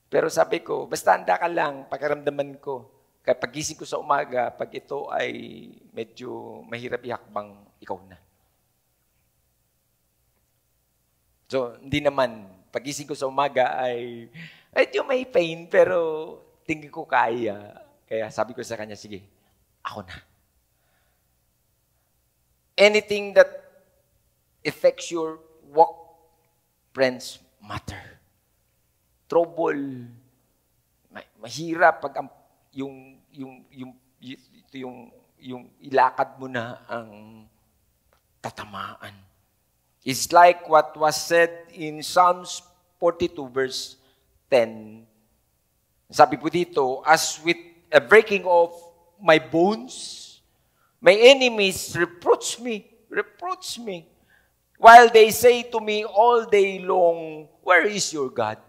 Pero sabi ko, basta handa ka lang, pakiramdaman ko. Kaya pagising ko sa umaga, pag ito ay medyo mahirap ihakbang, ikaw na. So, hindi naman. Pagising ko sa umaga ay medyo may pain, pero tingin ko kaya. Kaya sabi ko sa kanya, sige, ako na. Anything that affects your walk, friends, matter. Trouble, mahirap pag yung ilakad mo na ang tatamaan. It's like what was said in Psalms 42 verse 10. Sabi po dito, as with a breaking of my bones, my enemies reproach me, while they say to me all day long, where is your God?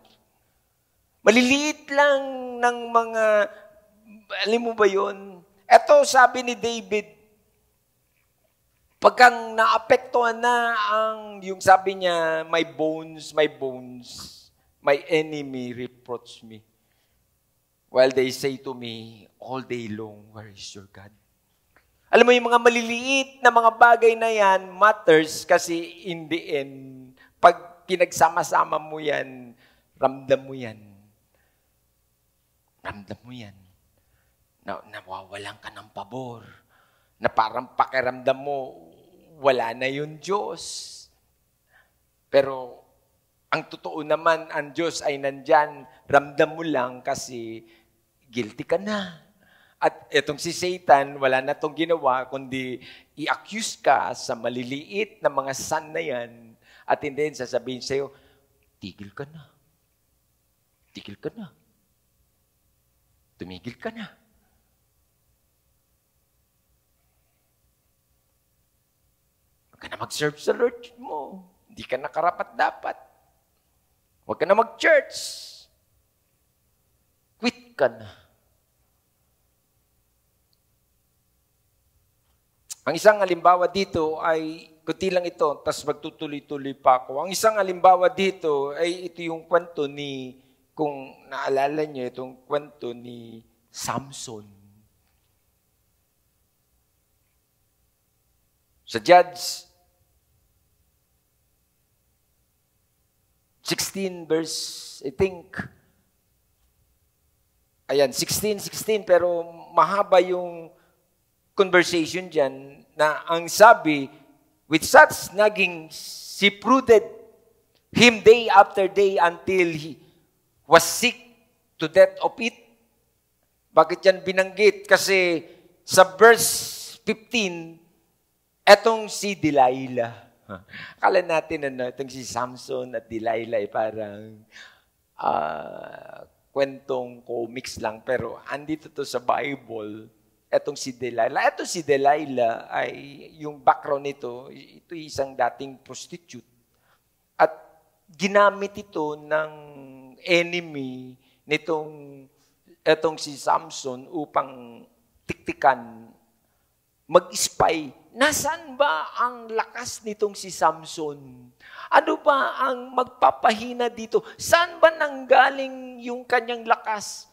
Maliliit lang ng mga, alam mo ba yun? Ito sabi ni David, pagkang naapektuhan na ang, yung sabi niya, my bones, my enemy reproach me. While they say to me, all day long, where is your God? Alam mo, yung mga maliliit na mga bagay na yan, matters kasi in the end, pag pinagsama-sama mo yan, ramdam mo yan. Ramdam mo yan. Nawawalan ka ng pabor. Na parang pakiramdam mo, wala na yung Diyos. Pero, ang totoo naman, ang Diyos ay nandyan, ramdam mo lang kasi guilty ka na. At itong si Satan, wala na itong ginawa, kundi i-accuse ka sa maliliit na mga san na yan. At hindi sasabihin sa'yo, tigil ka na. Tigil ka na. Tumigil ka na. Huwag ka na mag-serve sa Lord mo. Hindi ka na karapat-dapat. Huwag ka na mag-church. Quit ka na. Ang isang halimbawa dito ay, kunti lang ito, tapos magtutuloy-tuloy pa ako. Ang isang halimbawa dito ay ito yung kwento ni, kung naalala niyo, itong kwento ni Samson. Sa Judges 16 verse, I think, ayan, 16, pero mahaba yung conversation dyan na ang sabi, with such nagging, she pruded him day after day until he was sick to death of it. Bakit yan binanggit? Kasi sa verse 15, etong si Delilah. Akala natin itong si Samson at Delilah ay parang kwentong comics lang. Pero andito to sa Bible, etong si Delilah. Etong si Delilah ay yung background nito, ito isang dating prostitute. At ginamit ito ng enemy nitong etong si Samson upang tiktikan, mag-spy. Nasaan ba ang lakas nitong si Samson? Ano ba ang magpapahina dito? Saan ba nanggaling yung kanyang lakas?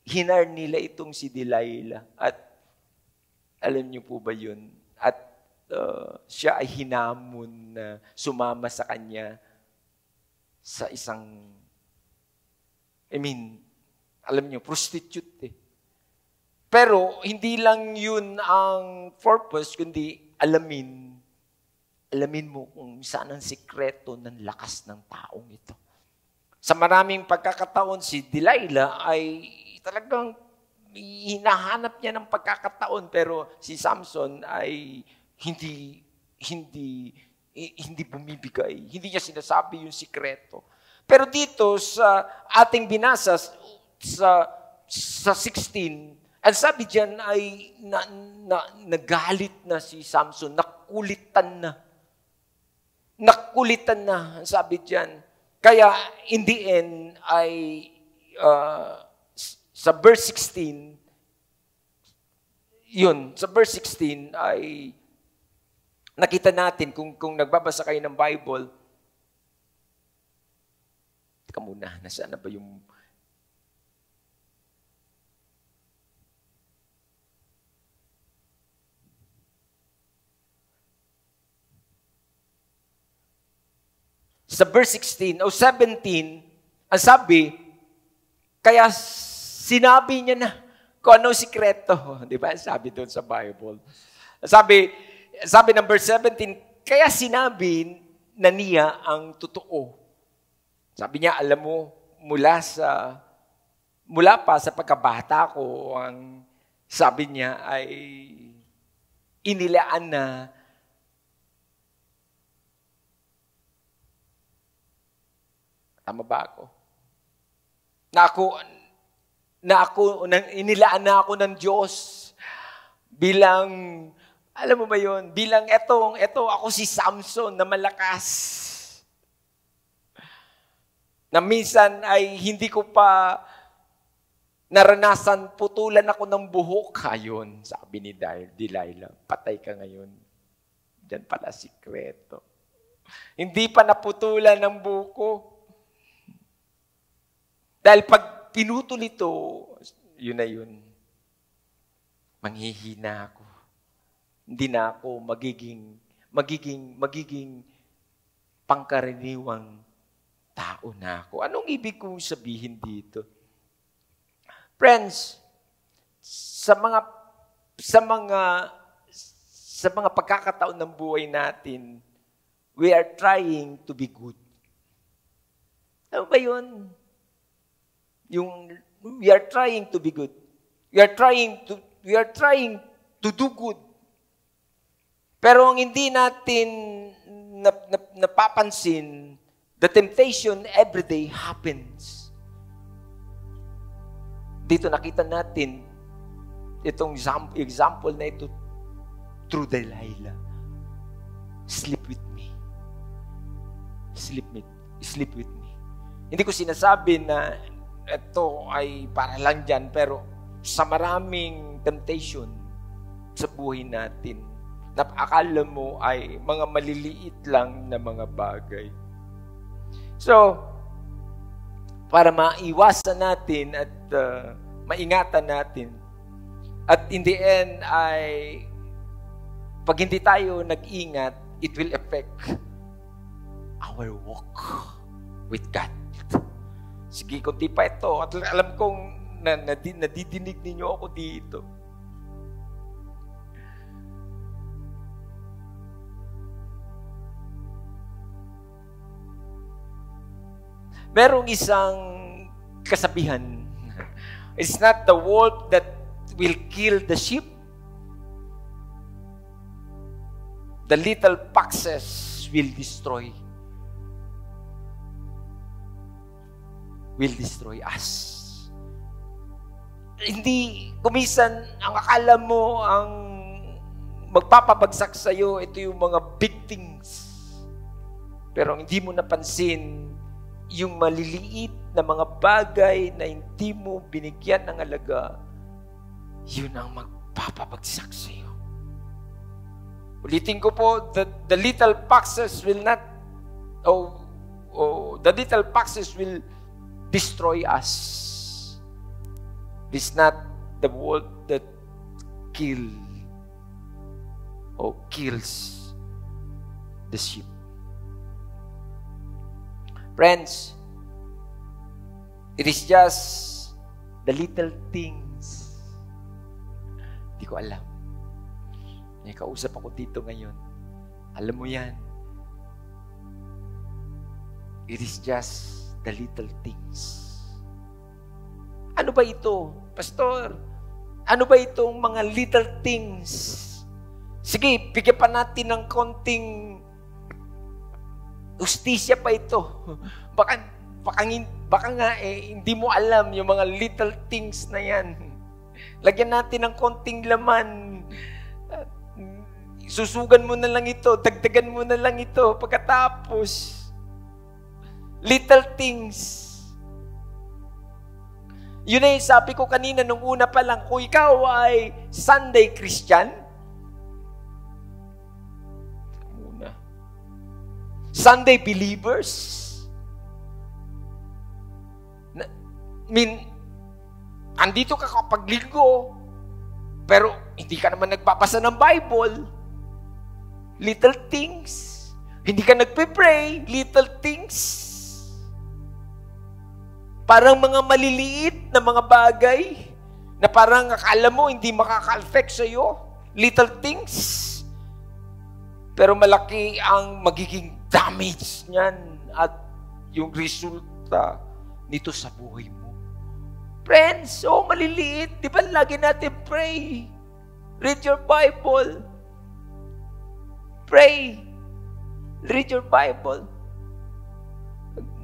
Hinar nila itong si Delilah. At alam niyo po ba yun? At siya ay hinamon na sumama sa kanya sa isang, alam niyo, prostitute eh. Pero hindi lang yun ang purpose, kundi alamin mo kung saan ang sikreto ng lakas ng taong ito. Sa maraming pagkakataon, si Delilah ay talagang hinahanap niya ng pagkakataon, pero si Samson ay hindi bumibigay. Hindi niya sinasabi yung sikreto. Pero dito sa ating binasa sa 16, ang sabi diyan ay nagalit na si Samson, nakulitan na, ang sabi diyan. Kaya in the end ay sa verse 16, sa verse 16 ay nakita natin kung nagbabasa kayo ng Bible, Teka muna, nasaan na ba yung... Sa verse 16 o 17, ang sabi, kaya sinabi niya na kung anong sikreto. Di ba? Sabi doon sa Bible. Sabi ng verse 17, kaya sinabi na niya ang totoo. Sabi niya, alam mo, mula pa sa pagkabata ko, ang sabi niya ay inilaan na tama ba ako? Inilaan na ako ng Diyos bilang, alam mo ba yun, bilang eto ako si Samson na malakas. Na minsan ay hindi ko pa naranasan, putulan ako ng buhok. Ayun, sabi ni Delilah, patay ka ngayon. Diyan pala sikreto. Hindi pa naputulan ng buko. Dahil pag pinutol ito, yun na yun. Manghihina ako. Hindi na ako magiging pangkaraniwang tao na ako. Anong ibig kong sabihin dito? Friends, sa mga pagkakataon ng buhay natin, we are trying to be good. Ano ba yun? We are trying to be good. We are trying to do good. Pero ang hindi natin napapansin, the temptation every day happens. Dito nakita natin itong example na ito through Delilah. Sleep with me. Sleep with me. Hindi ko sinasabi na ito ay para lang dyan, pero sa maraming temptation sa buhay natin, na akala mo ay mga maliliit lang na mga bagay. So, para maiwasan natin at maingatan natin, at in the end ay pag hindi tayo nag-ingat, it will affect our walk with God. Sige, kunti pa ito. At alam kong nadidinig ninyo ako dito. Merong isang kasabihan. It's not the wolf that will kill the sheep. The little foxes will destroy us. Hindi, kumisan, ang akala mo, ang magpapabagsak sa'yo, ito yung mga big things. Pero hindi mo napansin yung maliliit na mga bagay na hindi mo binigyan ng halaga, yun ang magpapabagsak sa'yo. Ulitin ko po, the little foxes will not, the little foxes will destroy us. It's not the wolf that kills the sheep. Friends, it is just the little things. Hindi ko alam. May kausap ako dito ngayon. Alam mo yan. It is just the little things. Ano ba ito, Pastor? Ano ba itong mga little things? Sige, bigyan pa natin ng konting ustisya pa ito. Baka nga hindi mo alam yung mga little things na yan. Lagyan natin ng konting laman. Susugan mo na lang ito, dagdagan mo na lang ito. Pagkatapos, little things. Yun ay sabi ko kanina nung una pa lang, kung ikaw ay Sunday Christian, Sunday believers, andito ka kapag linggo, pero hindi ka naman nagbabasa ng Bible. Little things. Hindi ka nagpe-pray. Little things. Parang mga maliliit na mga bagay na parang akala mo hindi makaka-affect sa'yo. Little things. Pero malaki ang magiging damage niyan at yung resulta nito sa buhay mo. Friends, maliliit. Di ba lagi natin pray? Read your Bible. Pray. Read your Bible.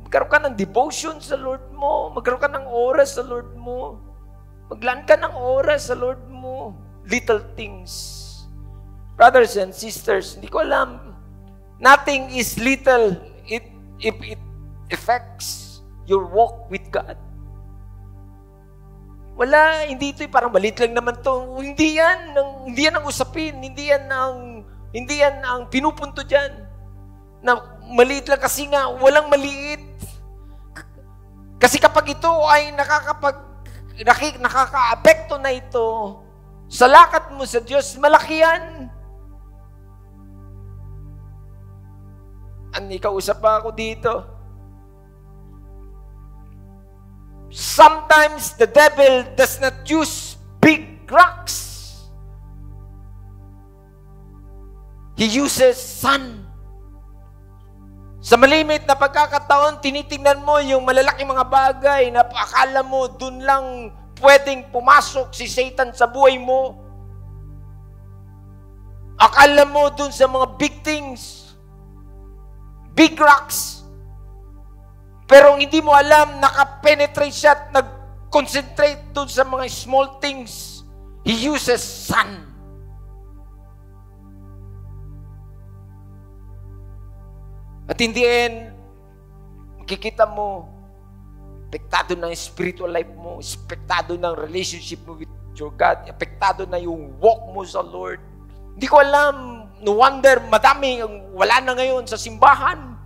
Magkaroon ka ng devotion sa Lord mo. Magkaroon ka ng oras sa Lord mo. Maglaan ka ng oras sa Lord mo. Little things. Brothers and sisters, hindi ko alam. Nothing is little if it affects your walk with God. Wala, hindi ito parang maliit lang naman to. Hindi yan ang usapin. Hindi yan ang pinupunto dyan. Na maliit lang kasi nga, walang maliit. Kasi kapag ito ay nakaka-apekto na ito sa lakad mo sa Diyos, malaki yan. Kausap pa ako dito. Sometimes the devil does not use big rocks. He uses sun. Sa malimit na pagkakataon, tinitingnan mo yung malalaking mga bagay na akala mo dun lang pwedeng pumasok si Satan sa buhay mo. Akala mo dun sa mga big things, big rocks. Pero hindi mo alam, nakapenetrate siya at nag-concentrate dun sa mga small things. He uses sun. At in the end, makikita mo, apektado ng spiritual life mo, apektado ng relationship mo with your God, apektado na yung walk mo sa Lord. Hindi ko alam, no wonder, madami ang wala na ngayon sa simbahan.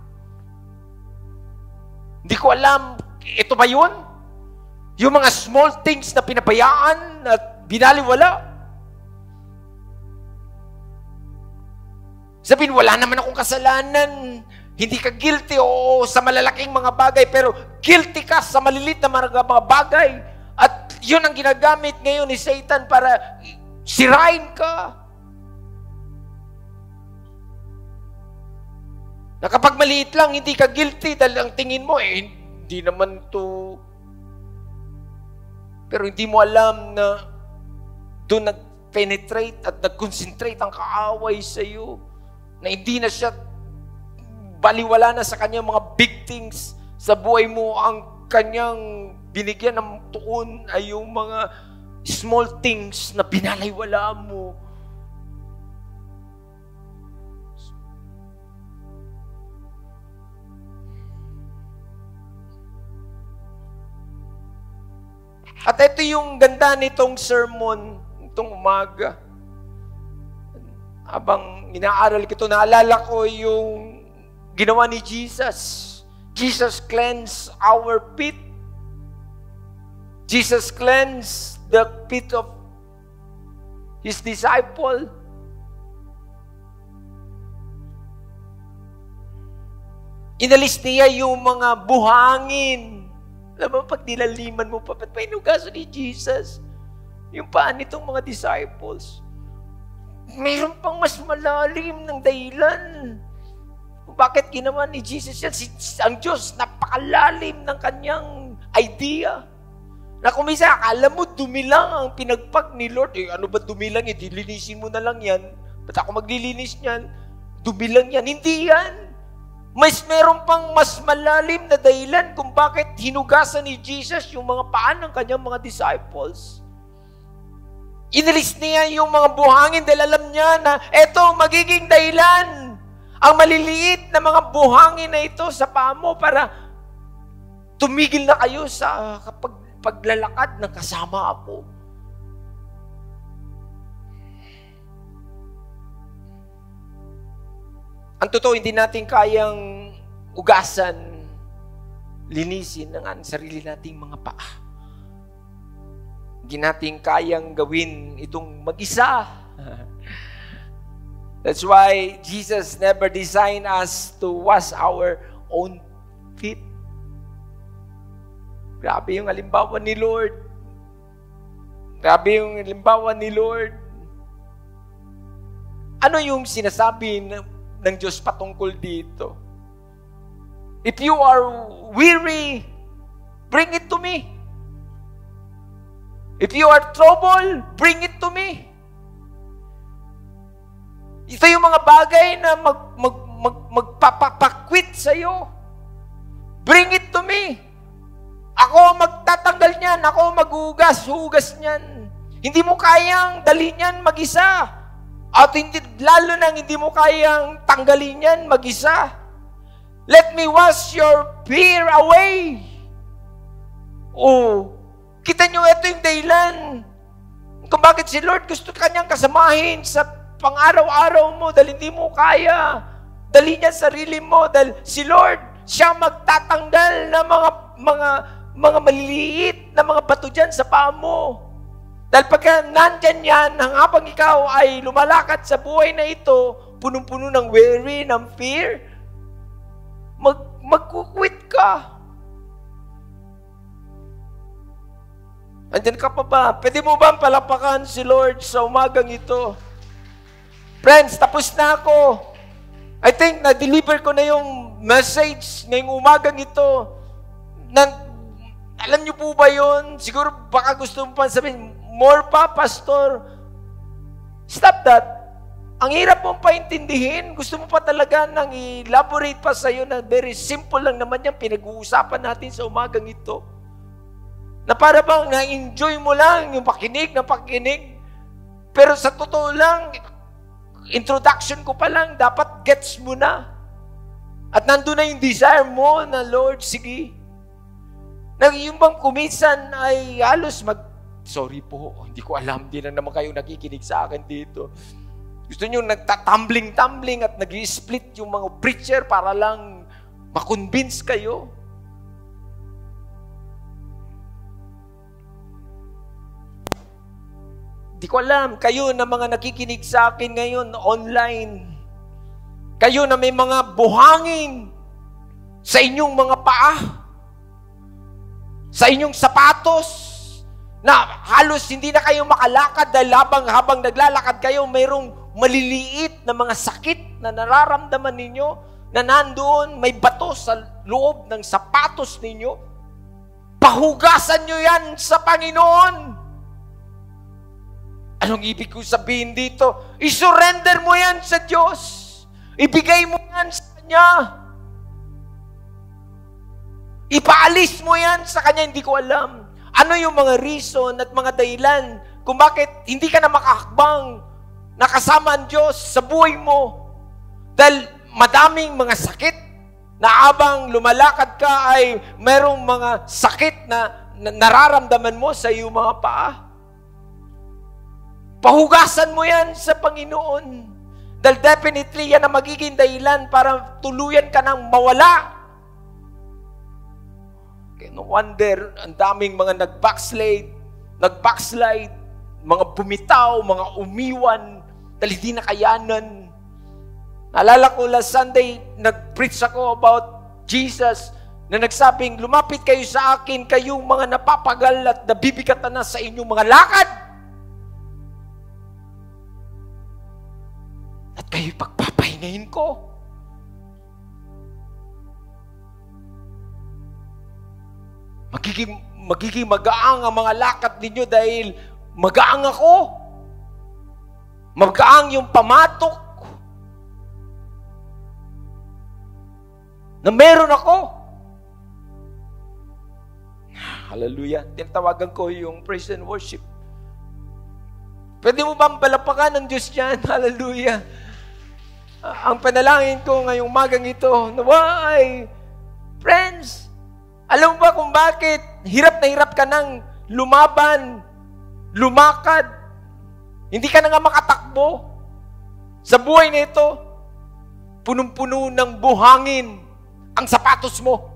Hindi ko alam, ito ba yun? Yung mga small things na pinabayaan at binaliwala. Sabihin, wala naman akong kasalanan. Hindi ka guilty o sa malalaking mga bagay, pero guilty ka sa malilit na mga bagay. At yun ang ginagamit ngayon ni Satan para sirain ka. Na kapag maliit lang, hindi ka guilty dahil ang tingin mo, hindi naman to. Pero hindi mo alam na doon nag-penetrate at nag-concentrate ang kaaway sa iyo. Na hindi na siya baliwala na sa kanyang mga big things sa buhay mo. Ang kanyang binigyan ng tuon ay yung mga small things na binaliwala mo. At ito yung ganda nitong sermon, itong umaga. Habang inaaral ko ito, naalala ko yung ginawa ni Jesus. Jesus cleansed our feet. Jesus cleansed the feet of His disciple. Inalis niya yung mga buhangin. Alam mo, pag nilaliman mo pa, ba't pa inugasan ni Jesus yung paan nitong mga disciples? Mayroon pang mas malalim ng dahilan. Bakit ginawa ni Jesus yan? Ang Diyos, napakalalim ng kanyang idea. Na kung minsan, akala mo, dumilang ang pinagpag ni Lord. Ano ba dumilang? Dilinisin mo na lang yan. Ba't ako maglilinis niyan? Dumilang yan. Hindi yan. Meron pang mas malalim na dahilan kung bakit hinugasan ni Jesus yung mga paan ng kanyang mga disciples. Inalis niya yung mga buhangin dahil alam niya na eto magiging dahilan. Ang maliliit na mga buhangin na ito sa paa mo para tumigil na kayo sa paglalakad ng kasama ako. Ang totoo, hindi natin kayang ugasan linisin ang sarili nating mga paa. Hindi natin kayang gawin itong mag-isa. That's why Jesus never designed us to wash our own feet. Grabe yung halimbawa ni Lord. Grabe yung halimbawa ni Lord. Ano yung sinasabi ng Diyos patungkol dito? If you are weary, bring it to me. If you are troubled, bring it to me. Ito yung mga bagay na magpapakwit sa'yo. Bring it to me. Ako magtatanggal niyan. Ako maghugas niyan. Hindi mo kayang dalhin niyan mag-isa. At hindi, lalo nang hindi mo kayang tanggalin yan mag-isa. Let me wash your fear away. Oh, kita nyo, ito yung dahilan kung bakit si Lord gusto kanyang kasamahin sa pang-araw-araw mo dahil hindi mo kaya. Dali niya sarili mo dahil si Lord, siya magtatanggal ng mga maliliit na mga bato dyan sa paa mo. Dahil pagka nandyan yan, habang ikaw ay lumalakad sa buhay na ito, punong-puno ng worry, ng fear, magkukwit ka. Andyan ka pa ba? Pwede mo ba palapakan si Lord sa umagang ito? Friends, tapos na ako. I think na-deliver ko na yung message ngayong umagang ito. Alam niyo po ba yun? Siguro baka gusto mo pa sabihin, more pa, Pastor. Stop that. Ang hirap mong paintindihin. Gusto mo pa talaga nang elaborate pa sa'yo na very simple lang naman yung pinag-uusapan natin sa umagang ito. Na para bang na-enjoy mo lang yung pakinig na pakinig. Pero sa totoo lang, introduction ko pa lang, dapat gets mo na. At nandun na yung desire mo na, Lord, sige. Yung bang kuminsan ay halos sorry po, hindi ko alam, di lang naman kayo nakikinig sa akin dito. Gusto nyo nagtatumbling-tumbling at nag-i-split yung mga preacher para lang makonvince kayo. Di ko alam, kayo na mga nakikinig sa akin ngayon online, kayo na may mga buhangin sa inyong mga paa, sa inyong sapatos, na halos hindi na kayo makalakad dahil habang naglalakad kayo, mayroong maliliit na mga sakit na nararamdaman ninyo, na nandoon may bato sa loob ng sapatos ninyo. Pahugasan nyo yan sa Panginoon. Anong ibig ko sabihin dito? I-surrender mo yan sa Diyos. Ibigay mo yan sa Kanya. Ipaalis mo yan sa Kanya, hindi ko alam. Ano yung mga reason at mga dahilan kung bakit hindi ka na makahakbang nakasama ang Diyos sa buhay mo? Dahil madaming mga sakit na abang lumalakad ka ay merong mga sakit na nararamdaman mo sa iyong mga paa. Pahugasan mo yan sa Panginoon. Dahil definitely yan ang magiging dahilan para tuluyan ka nang mawala. No wonder, ang daming mga nag-backslide, mga bumitaw, mga umiwan, dahil hindi nakayanan. Naalala ko last Sunday, nag-preach ako about Jesus, na nagsabing, lumapit kayo sa akin, kayong mga napapagal at nabibigatan na sa inyong mga lakad. At kayo'y pagpapahingahin ko. Magiging magaang ang mga lakad ninyo dahil magaang ako. Magaang yung pamatok na meron ako. Hallelujah. Tinatawagan ko yung praise and worship. Pwede mo bang palapakan ng Diyos yan? Hallelujah. Ang panalangin ko ngayong magang ito, naway, friends, alam mo ba kung bakit hirap na hirap ka nang lumaban, lumakad, hindi ka na nga makatakbo sa buhay na ito? Punong-puno ng buhangin ang sapatos mo.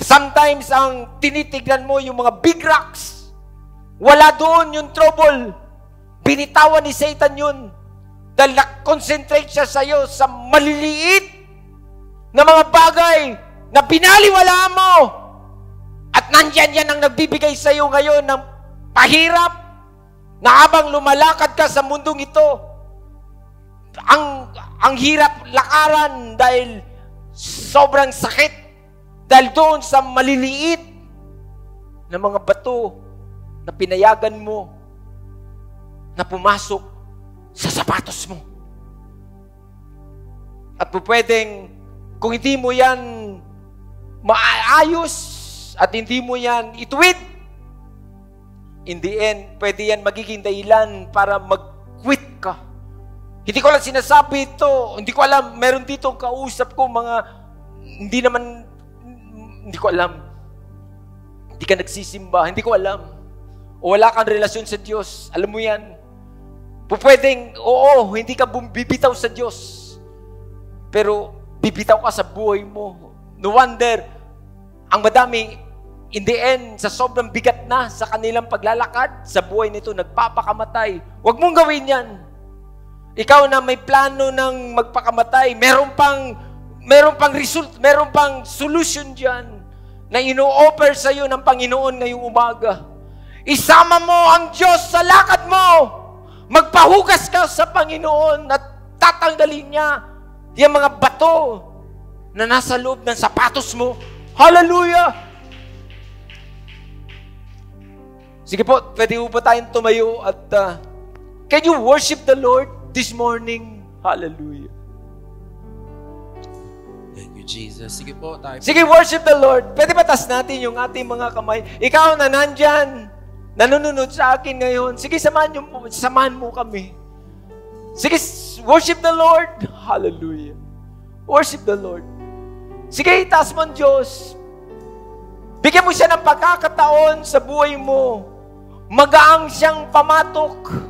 Sometimes, ang tinitignan mo yung mga big rocks. Wala doon yung trouble. Binitawan ni Satan yun. Dahil na-concentrate siya sa'yo sa maliliit na mga bagay na binaliwala mo. At nandyan yan ang nagbibigay sa'yo ngayon ng pahirap na habang lumalakad ka sa mundong ito, ang hirap lakaran dahil sobrang sakit. Dahil doon sa maliliit na mga bato na pinayagan mo na pumasok sa sapatos mo. At pwedeng, kung hindi mo yan maayos at hindi mo yan ituwid, in the end, pwede yan magiging dahilan para mag-quit ka. Hindi ko lang sinasabi ito, hindi ko alam, meron dito kausap ko mga, hindi ko alam. Hindi ka nagsisimba, hindi ko alam. O wala kang relasyon sa Diyos, alam mo yan. Pwedeng, oo, hindi ka bibitaw sa Diyos. Pero bibitaw ka sa buhay mo. No wonder, ang madami, in the end, sa sobrang bigat na sa kanilang paglalakad, sa buhay nito, nagpapakamatay. Huwag mong gawin yan. Ikaw na may plano ng magpakamatay, meron pang result, meron pang solution dyan na ino-offer sa iyo ng Panginoon ngayong umaga. Isama mo ang Diyos sa lakad mo. Magpahugas ka sa Panginoon at tatanggalin niya yung mga bato na nasa loob ng sapatos mo. Hallelujah! Sige po, pwede po tayong tumayo at can you worship the Lord this morning? Hallelujah! Thank you, Jesus. Sige po, tayo. Sige, worship the Lord. Pwede ba taas natin yung ating mga kamay? Ikaw na nandyan, nanonood sa akin ngayon. Sige, samahan mo kami. Sige, worship the Lord. Hallelujah. Worship the Lord. Sige, taas mo ang Diyos. Bigyan mo siya ng pagkakataon sa buhay mo. Magaang siyang pamatok.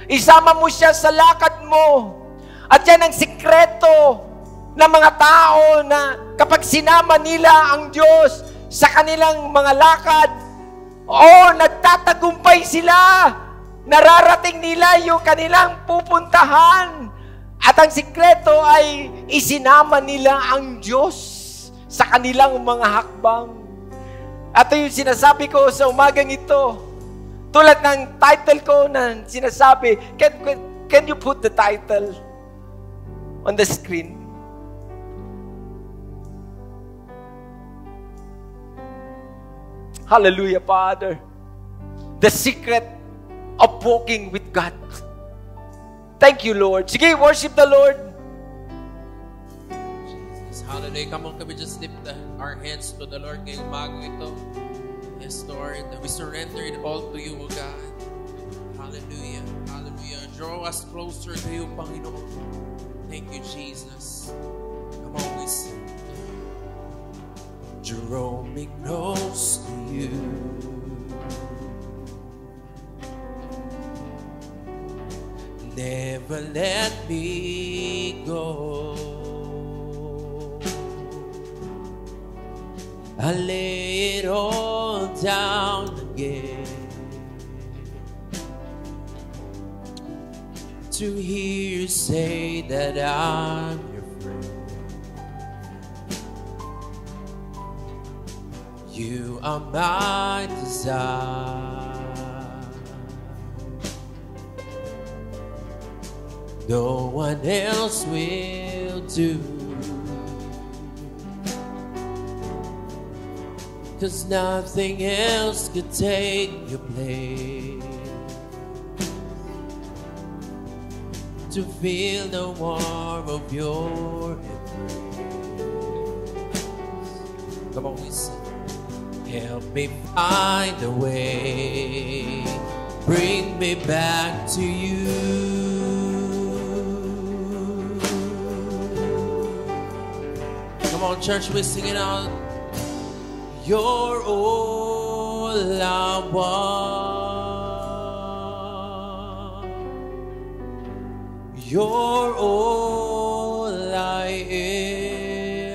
Isama mo siya sa lakad mo. At yan ang sikreto ng mga tao na kapag sinama nila ang Diyos sa kanilang mga lakad, nagtatagumpay sila. Nararating nila yung kanilang pupuntahan. At ang sikreto ay isinama nila ang Diyos sa kanilang mga hakbang. At yung sinasabi ko sa umagang ito, tulad ng title ko na sinasabi, can you put the title on the screen? Hallelujah, Father. The secret of walking with God. Thank you, Lord. Sige, worship the Lord. Jesus, hallelujah. Come on, can we just lift our hands to the Lord ngayong umaga ito? Yes, Lord. We surrender it all to you, O God. Hallelujah. Hallelujah. Draw us closer to you, Panginoon. Thank you, Jesus. Come on, we sing. Draw me close to you. Never let me go. I lay it all down again to hear you say that I'm your friend. You are my desire. No one else will do. 'Cause nothing else could take your place. To feel the warmth of your embrace. Come on, we sing. Help me find a way. Bring me back to you. Come on, church, we're singing out. You're all I want. You're all I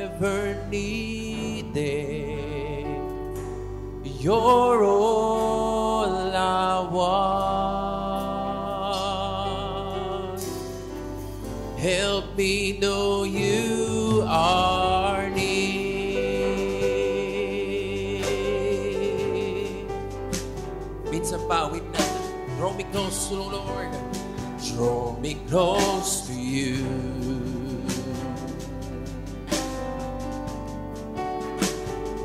ever needed. You're all I want. Help me know you are near. Minsan pa, awit natin. Draw me close to the Lord. Draw me close to you.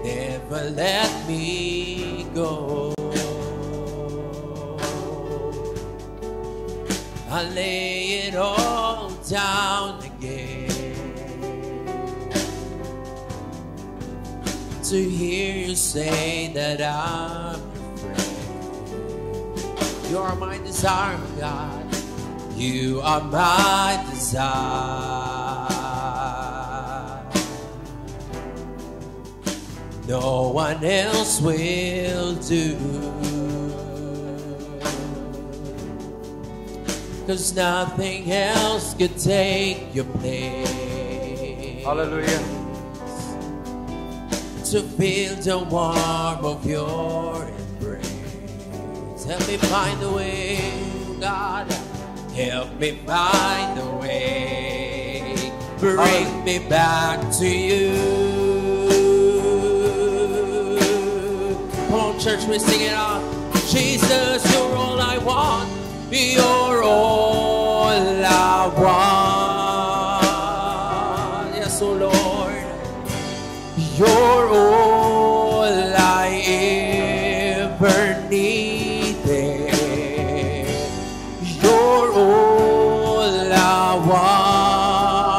Never let me go. I lay it all down again to hear you say that I'm your friend. You are my desire, God. You are my desire. No one else will do. 'Cause nothing else could take your place. Hallelujah. To feel the warmth of your embrace. Help me find a way, God. Help me find a way. Bring me back to you. Come on, church, we sing it out. Jesus, you're all I want. You're all I want. Yes, oh Lord. You're all I ever needed. You're all I want.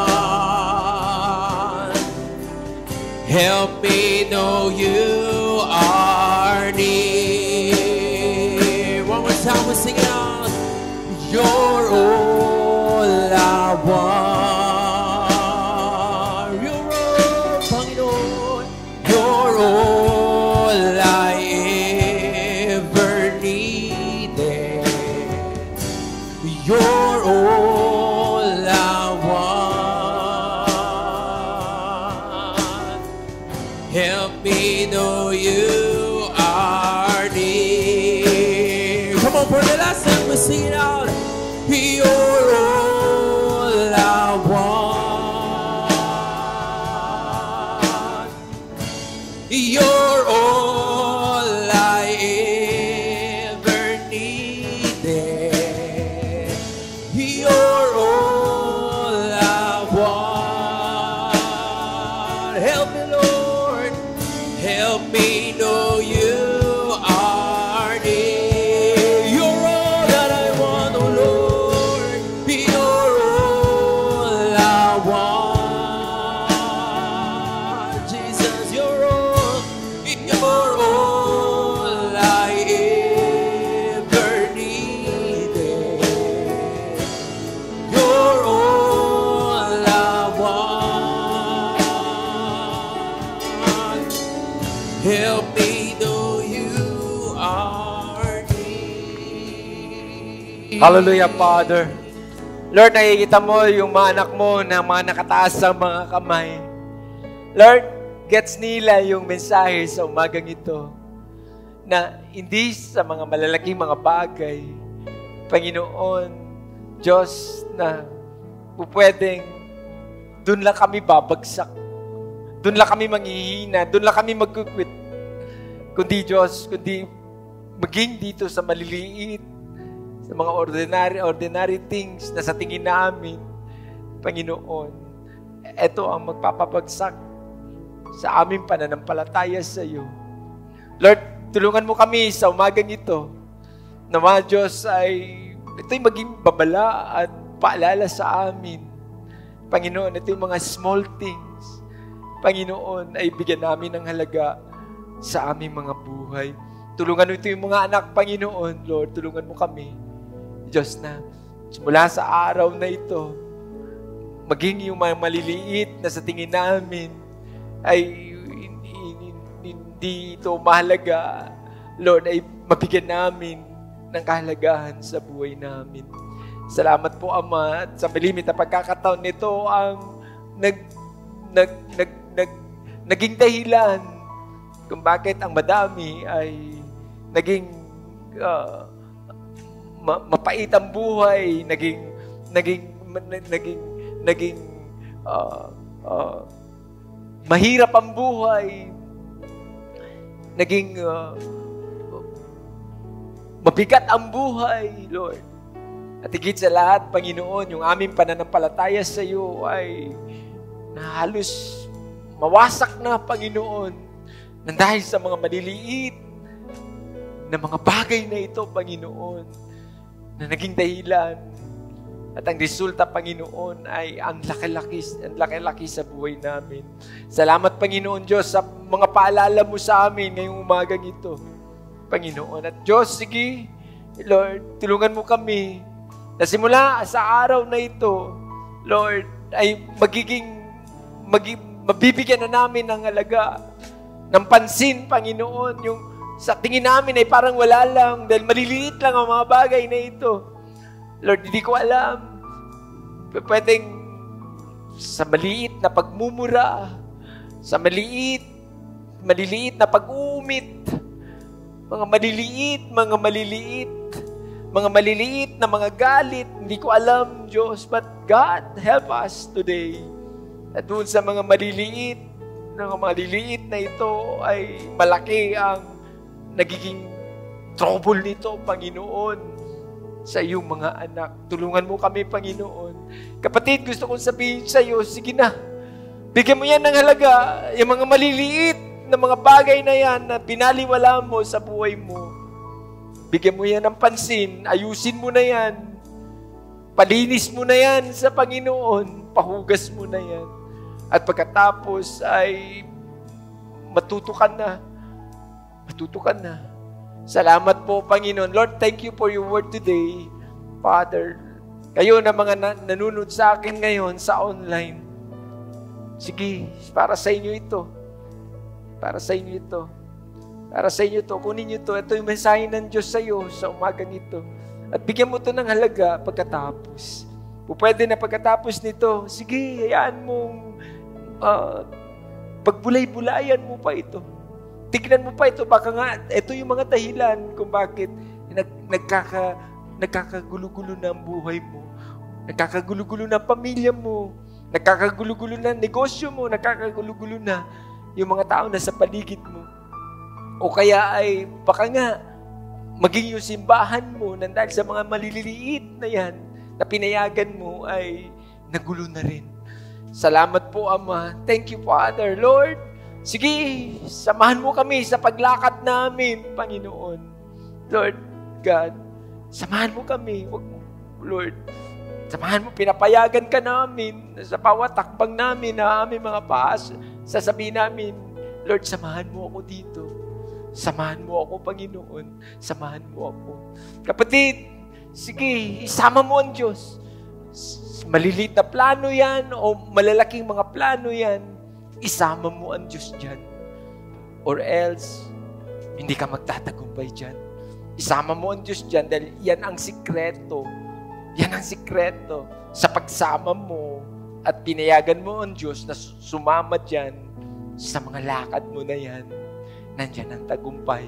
Help me know you are near. One more time, we sing it out. You're all I want. You're all, Panginoon. You're all I ever needed. You're all I want. Help me know you are near. Come on, for the last time we sing it out. You're all I want. You're all I ever needed. You're all I want. Help me, Lord. Help me know you are near. You're all that I want, oh Lord. You're all I want. Jesus, you're all I ever needed. You're all I want. Help me know you are near. Hallelujah, Father. Lord, nakikita mo yung mga anak mo na mga nakataas ang mga kamay. Lord, gets nila yung mensahe sa umagang ito na hindi sa mga malalaking mga bagay, Panginoon, Diyos, na pwedeng doon lang kami babagsak. Doon lang kami manghihina. Doon lang kami mag-quit. Kundi Diyos, kundi maging dito sa maliliit, sa mga ordinary things na sa tingin namin, Panginoon, ito ang magpapabagsak sa aming pananampalataya sa iyo. Lord, tulungan mo kami sa umagang ito na mga Diyos ay ito'y maging babala at paalala sa amin. Panginoon, ito yung mga small things. Panginoon, ay bigyan namin ng halaga sa aming mga buhay. Tulungan mo ito yung mga anak, Panginoon. Lord, tulungan mo kami. Diyos na, mula sa araw na ito, maging yung mga maliliit na sa tingin namin ay hindi ito mahalaga. Lord, ay mabigyan namin ng kahalagahan sa buhay namin. Salamat po, Ama, at sa malimit na pagkakataon nito ang naging dahilan kung bakit ang madami ay naging mapait ang buhay, naging mahirap ang buhay, naging mabigat ang buhay, Lord. At higit sa lahat, Panginoon, yung aming pananampalataya sa iyo ay na halos mawasak na, Panginoon, nang dahil sa mga maliliit na mga bagay na ito, Panginoon, na naging dahilan. At ang resulta, Panginoon, ay ang laki-laki sa buhay namin. Salamat, Panginoon Diyos, sa mga paalala mo sa amin ngayong umagang ito, Panginoon. At Diyos, sige, Lord, tulungan mo kami na simula sa araw na ito, Lord, ay mabibigyan na namin ng halaga, ng pansin, Panginoon, yung sa tingin namin ay parang wala lang dahil maliliit lang ang mga bagay na ito. Lord, hindi ko alam. Pwedeng sa maliit na pagmumura, sa maliliit na pag-uumit, mga maliliit na mga galit, hindi ko alam, Diyos, but God, help us today. At doon sa mga maliliit na ito ay malaki ang nagiging trouble nito, Panginoon, sa iyong mga anak. Tulungan mo kami, Panginoon. Kapatid, gusto kong sabihin sa iyo, sige na, bigyan mo yan ng halaga, yung mga maliliit na mga bagay na yan na binaliwala mo sa buhay mo. Bigyan mo yan ng pansin, ayusin mo na yan, palinis mo na yan sa Panginoon, pahugas mo na yan. At pagkatapos ay matutukan na. Salamat po, Panginoon. Lord, thank you for your word today. Father, kayo na mga nanunod sa akin ngayon sa online. Sige, para sa inyo ito. Para sa inyo ito. Kunin nyo ito. Ito yung mensahe ng Diyos sa iyo sa umagang ito. At bigyan mo ito ng halaga pagkatapos. Pwede na pagkatapos nito, sige, hayaan mong pagbulay-bulayan mo pa ito. Tignan mo pa ito. Baka nga, ito yung mga dahilan kung bakit nagkakagulo-gulo na ang buhay mo. Nagkakagulo-gulo na ang pamilya mo. Nagkakagulo-gulo na ang negosyo mo. Nagkakagulo-gulo na yung mga tao na sa paligid mo. O kaya ay baka nga maging yung simbahan mo nang dahil sa mga maliliit na yan na pinayagan mo ay nagulo na rin. Salamat po, Ama. Thank you, Father. Lord, sige, samahan mo kami sa paglakad namin, Panginoon. Lord God, samahan mo kami. Lord, samahan mo, pinapayagan ka namin sa bawat takbang namin na aming mga paas. Sasabihin namin, Lord, samahan mo ako dito. Samahan mo ako, Panginoon. Samahan mo ako. Kapatid, sige, isama mo ang Diyos. Maliliit na plano yan o malalaking mga plano yan, isama mo ang Diyos dyan. Or else, hindi ka magtatagumpay dyan. Isama mo ang Diyos dyan dahil yan ang sikreto. Yan ang sikreto sa pagsama mo at pinayagan mo ang Diyos na sumama dyan sa mga lakad mo na yan. Nandyan ang tagumpay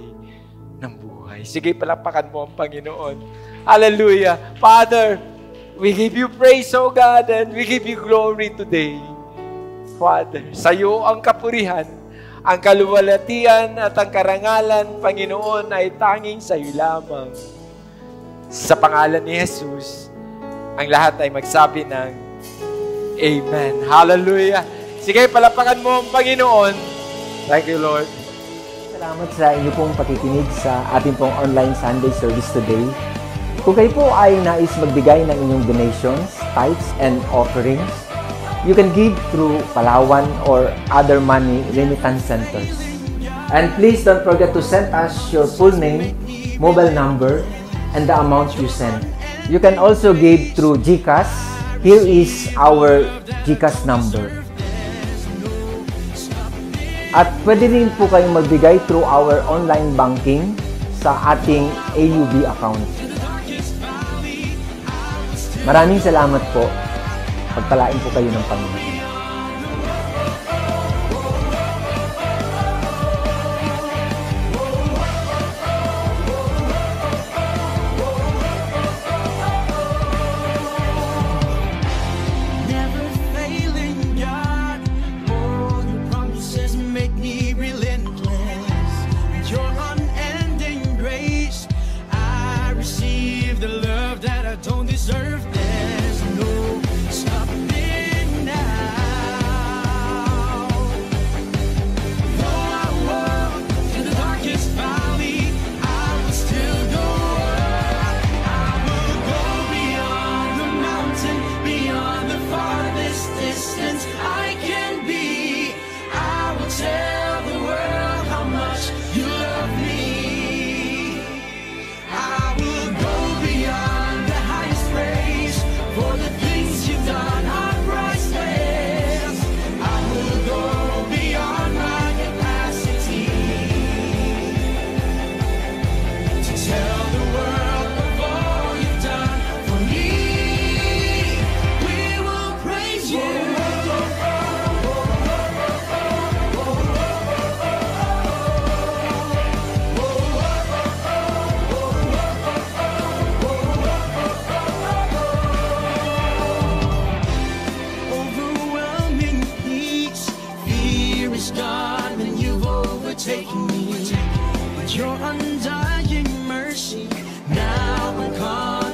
ng buhay. Sige, palapakan mo ang Panginoon. Hallelujah. Father, we give you praise, O God, and we give you glory today. Father, sa iyo ang kapurihan, ang kaluwalhatian at ang karangalan, Panginoon, ay tanging sa iyo lamang. Sa pangalan ni Jesus, ang lahat ay magsabi ng Amen. Hallelujah. Sige, palapakan mo ang Panginoon. Thank you, Lord. Salamat sa inyo pong pakikinig sa ating pong online Sunday service today. Kung kayo po ay nais magbigay ng inyong donations, tithes, and offerings, you can give through Palawan or other money remittance centers. And please don't forget to send us your full name, mobile number, and the amount you send. You can also give through GCash. Here is our GCash number. At pwede rin po kayong magbigay through our online banking sa ating AUB account. Maraming salamat po. Pagpalain po kayo ng Panginoon. deserve. There's no stopping now. Though I walk through the darkest valley, I will still go up. I will go beyond the mountain, beyond the farthest distance I can be. I will tell the world how much you love me. I will go beyond the highest praise, for the things you've done are priceless. I will go beyond my capacity to tell the world of all you've done for me. We will praise you. Overwhelming peace, fear is gone when you've overtaken me. But your undying mercy now I'm calling.